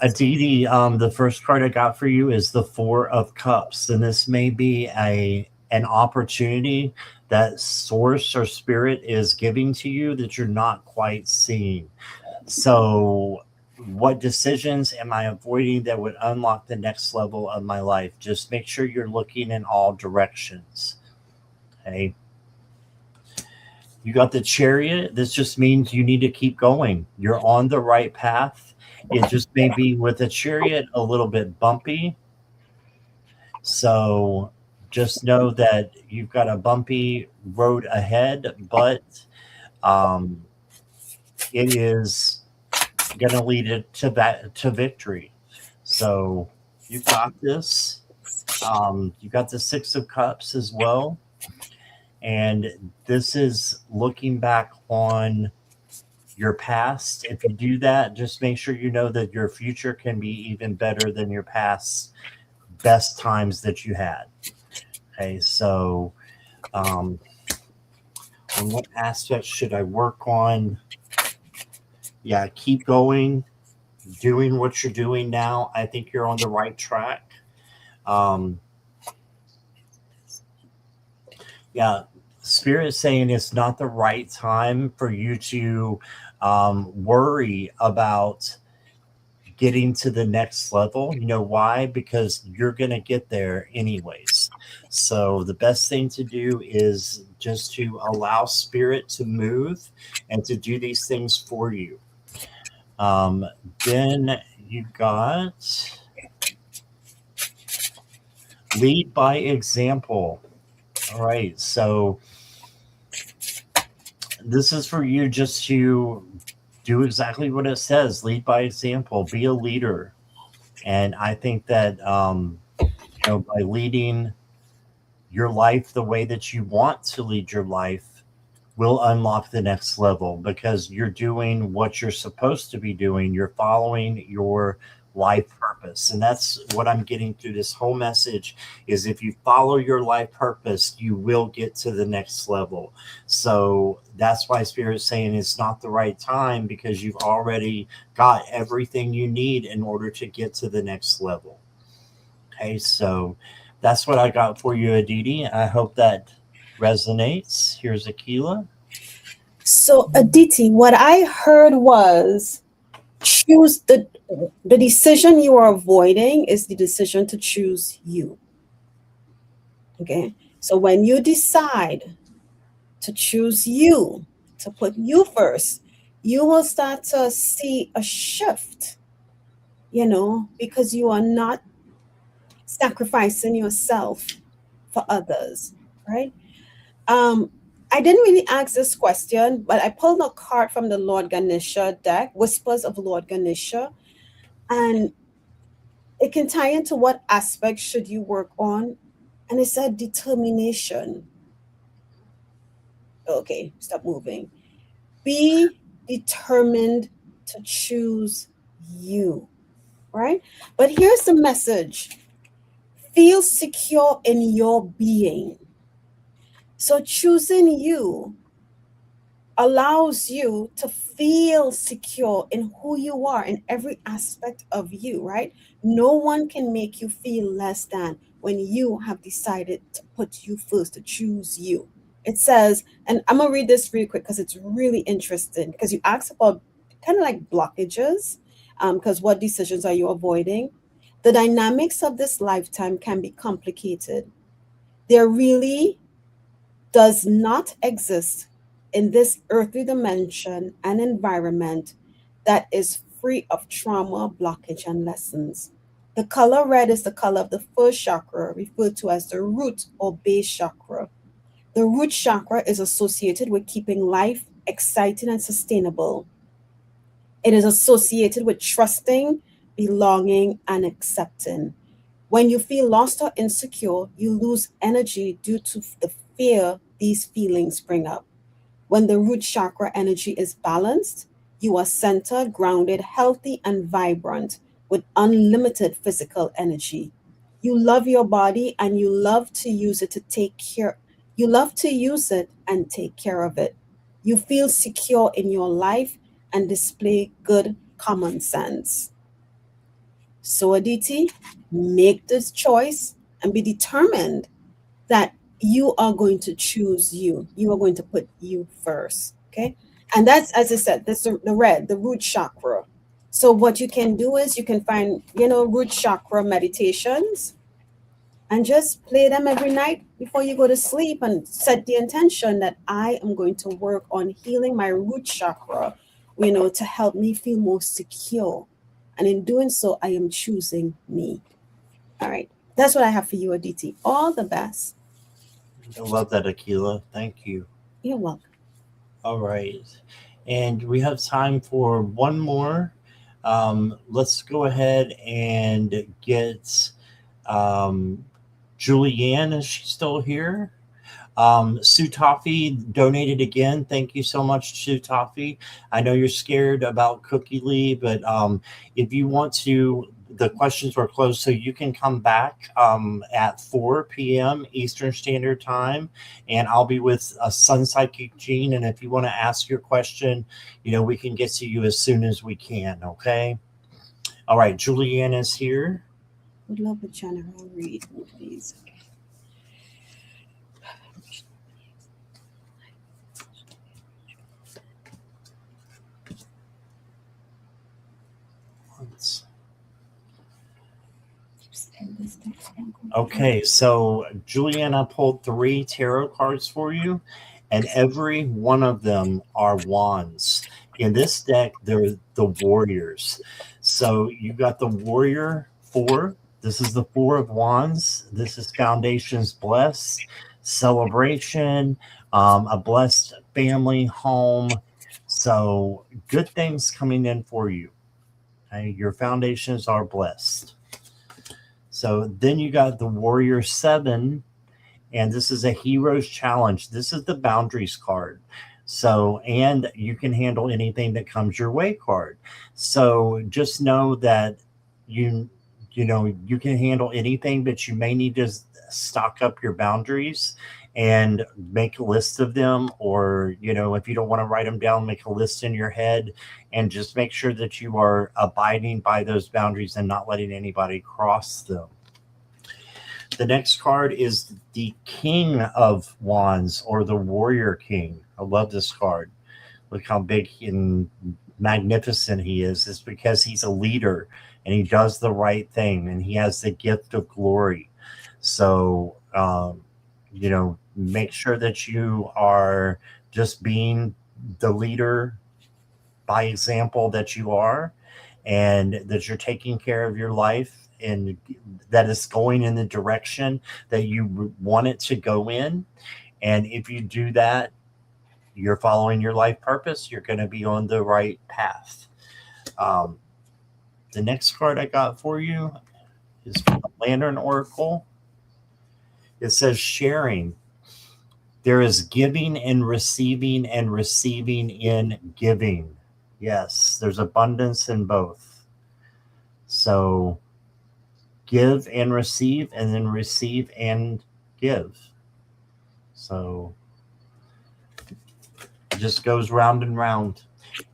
Aditi, the first card I got for you is the Four of Cups, and this may be an opportunity that source or spirit is giving to you that you're not quite seeing. So what decisions am I avoiding that would unlock the next level of my life? Just make sure you're looking in all directions. Okay. You got the Chariot. This just means you need to keep going. You're on the right path. It just may be with a Chariot a little bit bumpy. So just know that you've got a bumpy road ahead, but it is going to lead it to victory. So you got this. You got the Six of Cups as well. And this is looking back on your past. If you do that, just make sure you know that your future can be even better than your past best times that you had. Okay, so on what aspects should I work on? Yeah, keep going, doing what you're doing now. I think you're on the right track. Yeah, Spirit saying it's not the right time for you to worry about getting to the next level. You know why? Because you're going to get there anyways. So the best thing to do is just to allow Spirit to move and to do these things for you. Then you got lead by example. All right, so this is for you just to do exactly what it says. Lead by example. Be a leader. And I think that by leading your life the way that you want to lead your life will unlock the next level, because you're doing what you're supposed to be doing. You're following your life purpose. And that's what I'm getting through this whole message is if you follow your life purpose, you will get to the next level. So that's why Spirit's saying it's not the right time, because you've already got everything you need in order to get to the next level. Okay, so that's what I got for you, Aditi. I hope that resonates. Here's Akela. So, Aditi, what I heard was choose the decision you are avoiding is the decision to choose you. Okay, so when you decide to choose you, to put you first, you will start to see a shift, because you are not sacrificing yourself for others, right? I didn't really ask this question, but I pulled a card from the Lord Ganesha deck, Whispers of Lord Ganesha, and it can tie into what aspect should you work on. And it said determination. Okay, stop moving. Be determined to choose you, right? But here's the message. Feel secure in your being. So choosing you allows you to feel secure in who you are, in every aspect of you, right? No one can make you feel less than when you have decided to put you first, to choose you. It says, and I'm going to read this really quick because it's really interesting, because you asked about kind of like blockages, because what decisions are you avoiding? The dynamics of this lifetime can be complicated. There really does not exist in this earthly dimension and environment that is free of trauma, blockage, and lessons. The color red is the color of the first chakra, referred to as the root or base chakra. The root chakra is associated with keeping life exciting and sustainable. It is associated with trusting, belonging, and accepting. When you feel lost or insecure, you lose energy due to the fear these feelings bring up. When the root chakra energy is balanced, you are centered, grounded, healthy, and vibrant with unlimited physical energy. You love your body and you love to use it to take care. You love to use it and take care of it. You feel secure in your life and display good common sense. So, Aditi, make this choice and be determined that you are going to choose you. You are going to put you first. Okay. And that's, as I said, that's the red, the root chakra. So, what you can do is you can find, root chakra meditations and just play them every night before you go to sleep and set the intention that I am going to work on healing my root chakra, to help me feel more secure. And in doing so, I am choosing me. All right. That's what I have for you, Aditi. All the best. I love that, Akela. Thank you. You're welcome. All right. And we have time for one more. Let's go ahead and get Julianne. Is she still here? Sue Toffee donated again. Thank you so much, Sue Toffee. I know you're scared about Cookie Lee, but if you want to, the questions were closed, so you can come back at 4 p.m. Eastern Standard Time, and I'll be with Sun Psychic Jean. And if you want to ask your question, we can get to you as soon as we can. Okay. All right. Julianne is here. Would love a general read, please. Okay, so Juliana pulled 3 tarot cards for you, and every one of them are wands. In this deck, they're the warriors. So you got the warrior 4. This is the 4 of wands. This is foundations blessed, celebration, a blessed family, home. So good things coming in for you. Okay? Your foundations are blessed. So then you got the Warrior 7, and this is a Hero's Challenge. This is the boundaries card. So, and you can handle anything that comes your way card. So just know that you can handle anything, but you may need to stock up your boundaries and make a list of them, or if you don't want to write them down, make a list in your head and just make sure that you are abiding by those boundaries and not letting anybody cross them. The next card is the King of Wands, or the Warrior King. I love this card. Look how big and magnificent he is. It's because he's a leader and he does the right thing and he has the gift of glory. So, make sure that you are just being the leader by example that you are, and that you're taking care of your life, and that is going in the direction that you want it to go in. And if you do that, you're following your life purpose. You're going to be on the right path. The next card I got for you is from the Lantern Oracle. It says sharing. There is giving and receiving in giving. Yes, there's abundance in both. So give and receive, and then receive and give. So it just goes round and round.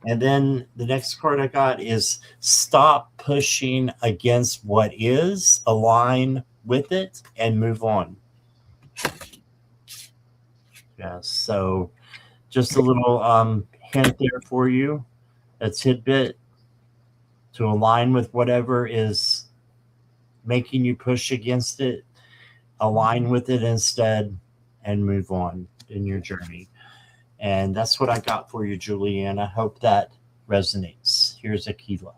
And then the next card I got is stop pushing against what is, align with it, and move on. Yeah, so just a little hint there for you, a tidbit to align with whatever is making you push against it, align with it instead, and move on in your journey. And that's what I got for you, Julianne. I hope that resonates. Here's Akela.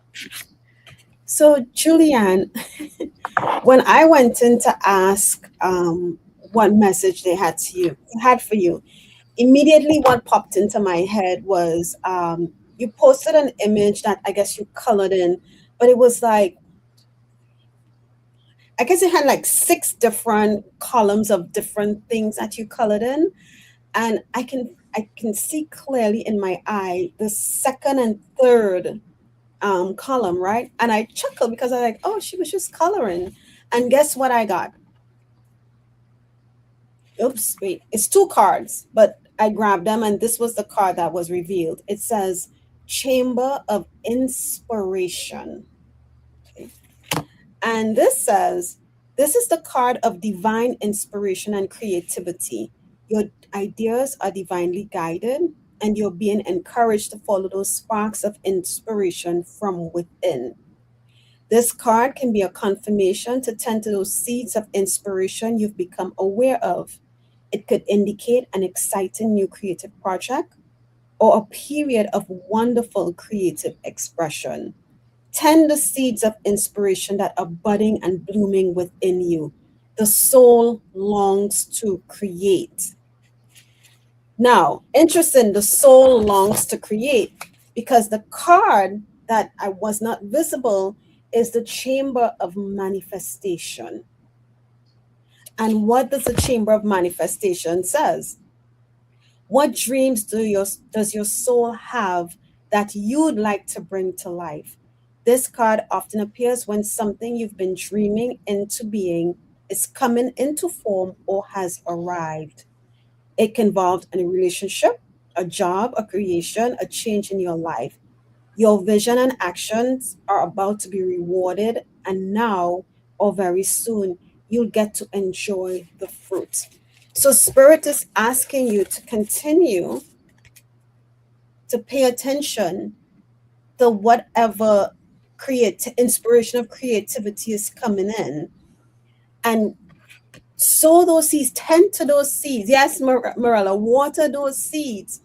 So, Julianne, when I went in to ask what message they had for you, immediately what popped into my head was you posted an image that I guess you colored in, but it was like, I guess it had like 6 different columns of different things that you colored in, and I can see clearly in my eye the second and third column, right? And I chuckled because I like, oh, she was just coloring, and guess what I got? Oops, wait, it's 2 cards, but I grabbed them, and this was the card that was revealed. It says Chamber of Inspiration. Okay. And this says, this is the card of divine inspiration and creativity. Your ideas are divinely guided, and you're being encouraged to follow those sparks of inspiration from within. This card can be a confirmation to tend to those seeds of inspiration you've become aware of. It could indicate an exciting new creative project or a period of wonderful creative expression. Tend the seeds of inspiration that are budding and blooming within you. The soul longs to create. Now, interesting, the soul longs to create because the card that I was not visible is the Chamber of Manifestation. And what does the Chamber of Manifestation says? What dreams does your soul have that you'd like to bring to life? This card often appears when something you've been dreaming into being is coming into form or has arrived. It can involve a relationship, a job, a creation, a change in your life. Your vision and actions are about to be rewarded, and now or very soon, you'll get to enjoy the fruit. So, Spirit is asking you to continue to pay attention to whatever inspiration of creativity is coming in, and sow those seeds, tend to those seeds. Yes, Marilla, water those seeds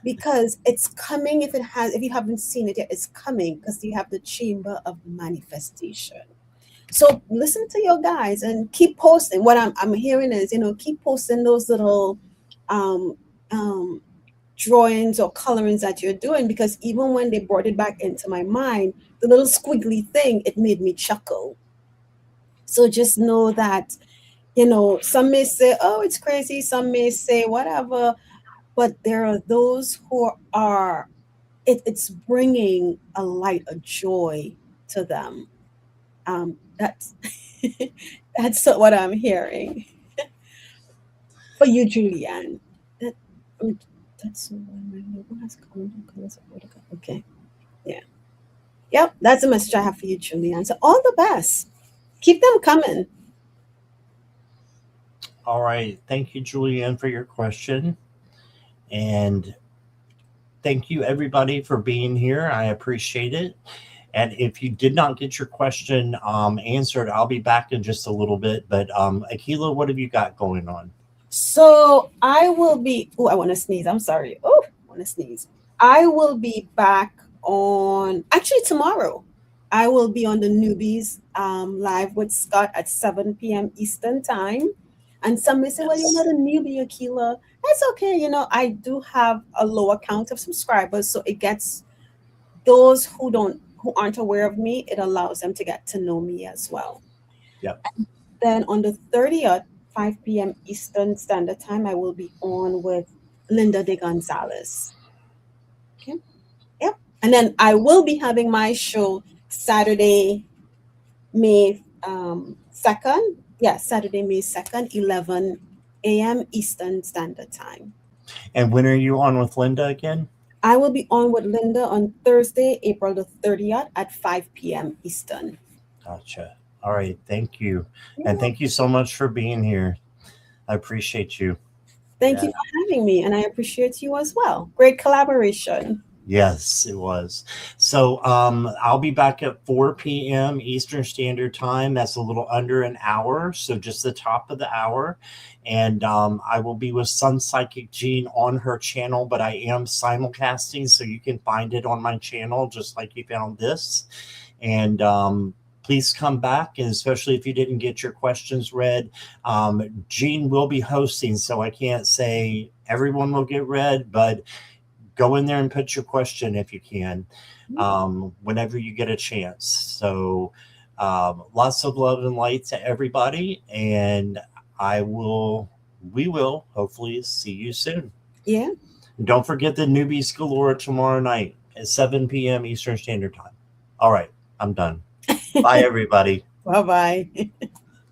because it's coming. If you haven't seen it yet, it's coming because you have the Chamber of Manifestation. So listen to your guys and keep posting. What I'm hearing is, keep posting those little um, um, drawings or colorings that you're doing, because even when they brought it back into my mind, the little squiggly thing, it made me chuckle. So just know that, some may say, oh, it's crazy. Some may say whatever, but there are those who are, it's bringing a light, a joy to them. That's that's what I'm hearing for you, Julianne. That, um, that's so okay. Yeah. Yep. That's the message I have for you, Julianne. So all the best. Keep them coming. All right. Thank you, Julianne, for your question. And thank you, everybody, for being here. I appreciate it. And if you did not get your question answered, I'll be back in just a little bit. But Akela, what have you got going on? So I will be, I want to sneeze. I'm sorry. Oh, I want to sneeze. I will be back on, actually tomorrow. I will be on the Newbies live with Scott at 7 p.m. Eastern time. And some may say, well, you're not a newbie, Akela. That's okay. I do have a lower count of subscribers. So it gets those who aren't aware of me, it allows them to get to know me as well. Yep. Then on the 30th, 5 p.m. Eastern Standard Time, I will be on with Linda de Gonzalez. Okay. Yep. And then I will be having my show Saturday, May 2nd. Yeah, Saturday, May 2nd, 11 a.m. Eastern Standard Time. And when are you on with Linda again? I will be on with Linda on Thursday, April the 30th at 5 p.m. Eastern. Gotcha. All right. Thank you. Yeah. And thank you so much for being here. I appreciate you. Thank you for having me. And I appreciate you as well. Great collaboration. Yes, it was. So I'll be back at 4 p.m. Eastern Standard Time. That's a little under an hour, so just the top of the hour. And I will be with Sun Psychic Jean on her channel, but I am simulcasting, so you can find it on my channel, just like you found this. And please come back, and especially if you didn't get your questions read. Jean will be hosting, so I can't say everyone will get read, but go in there and put your question if you can, whenever you get a chance. So lots of love and light to everybody, and we will hopefully see you soon. Yeah. And don't forget the Newbies Galore tomorrow night at 7 p.m. Eastern Standard Time. All right, I'm done. Bye, everybody. Bye-bye.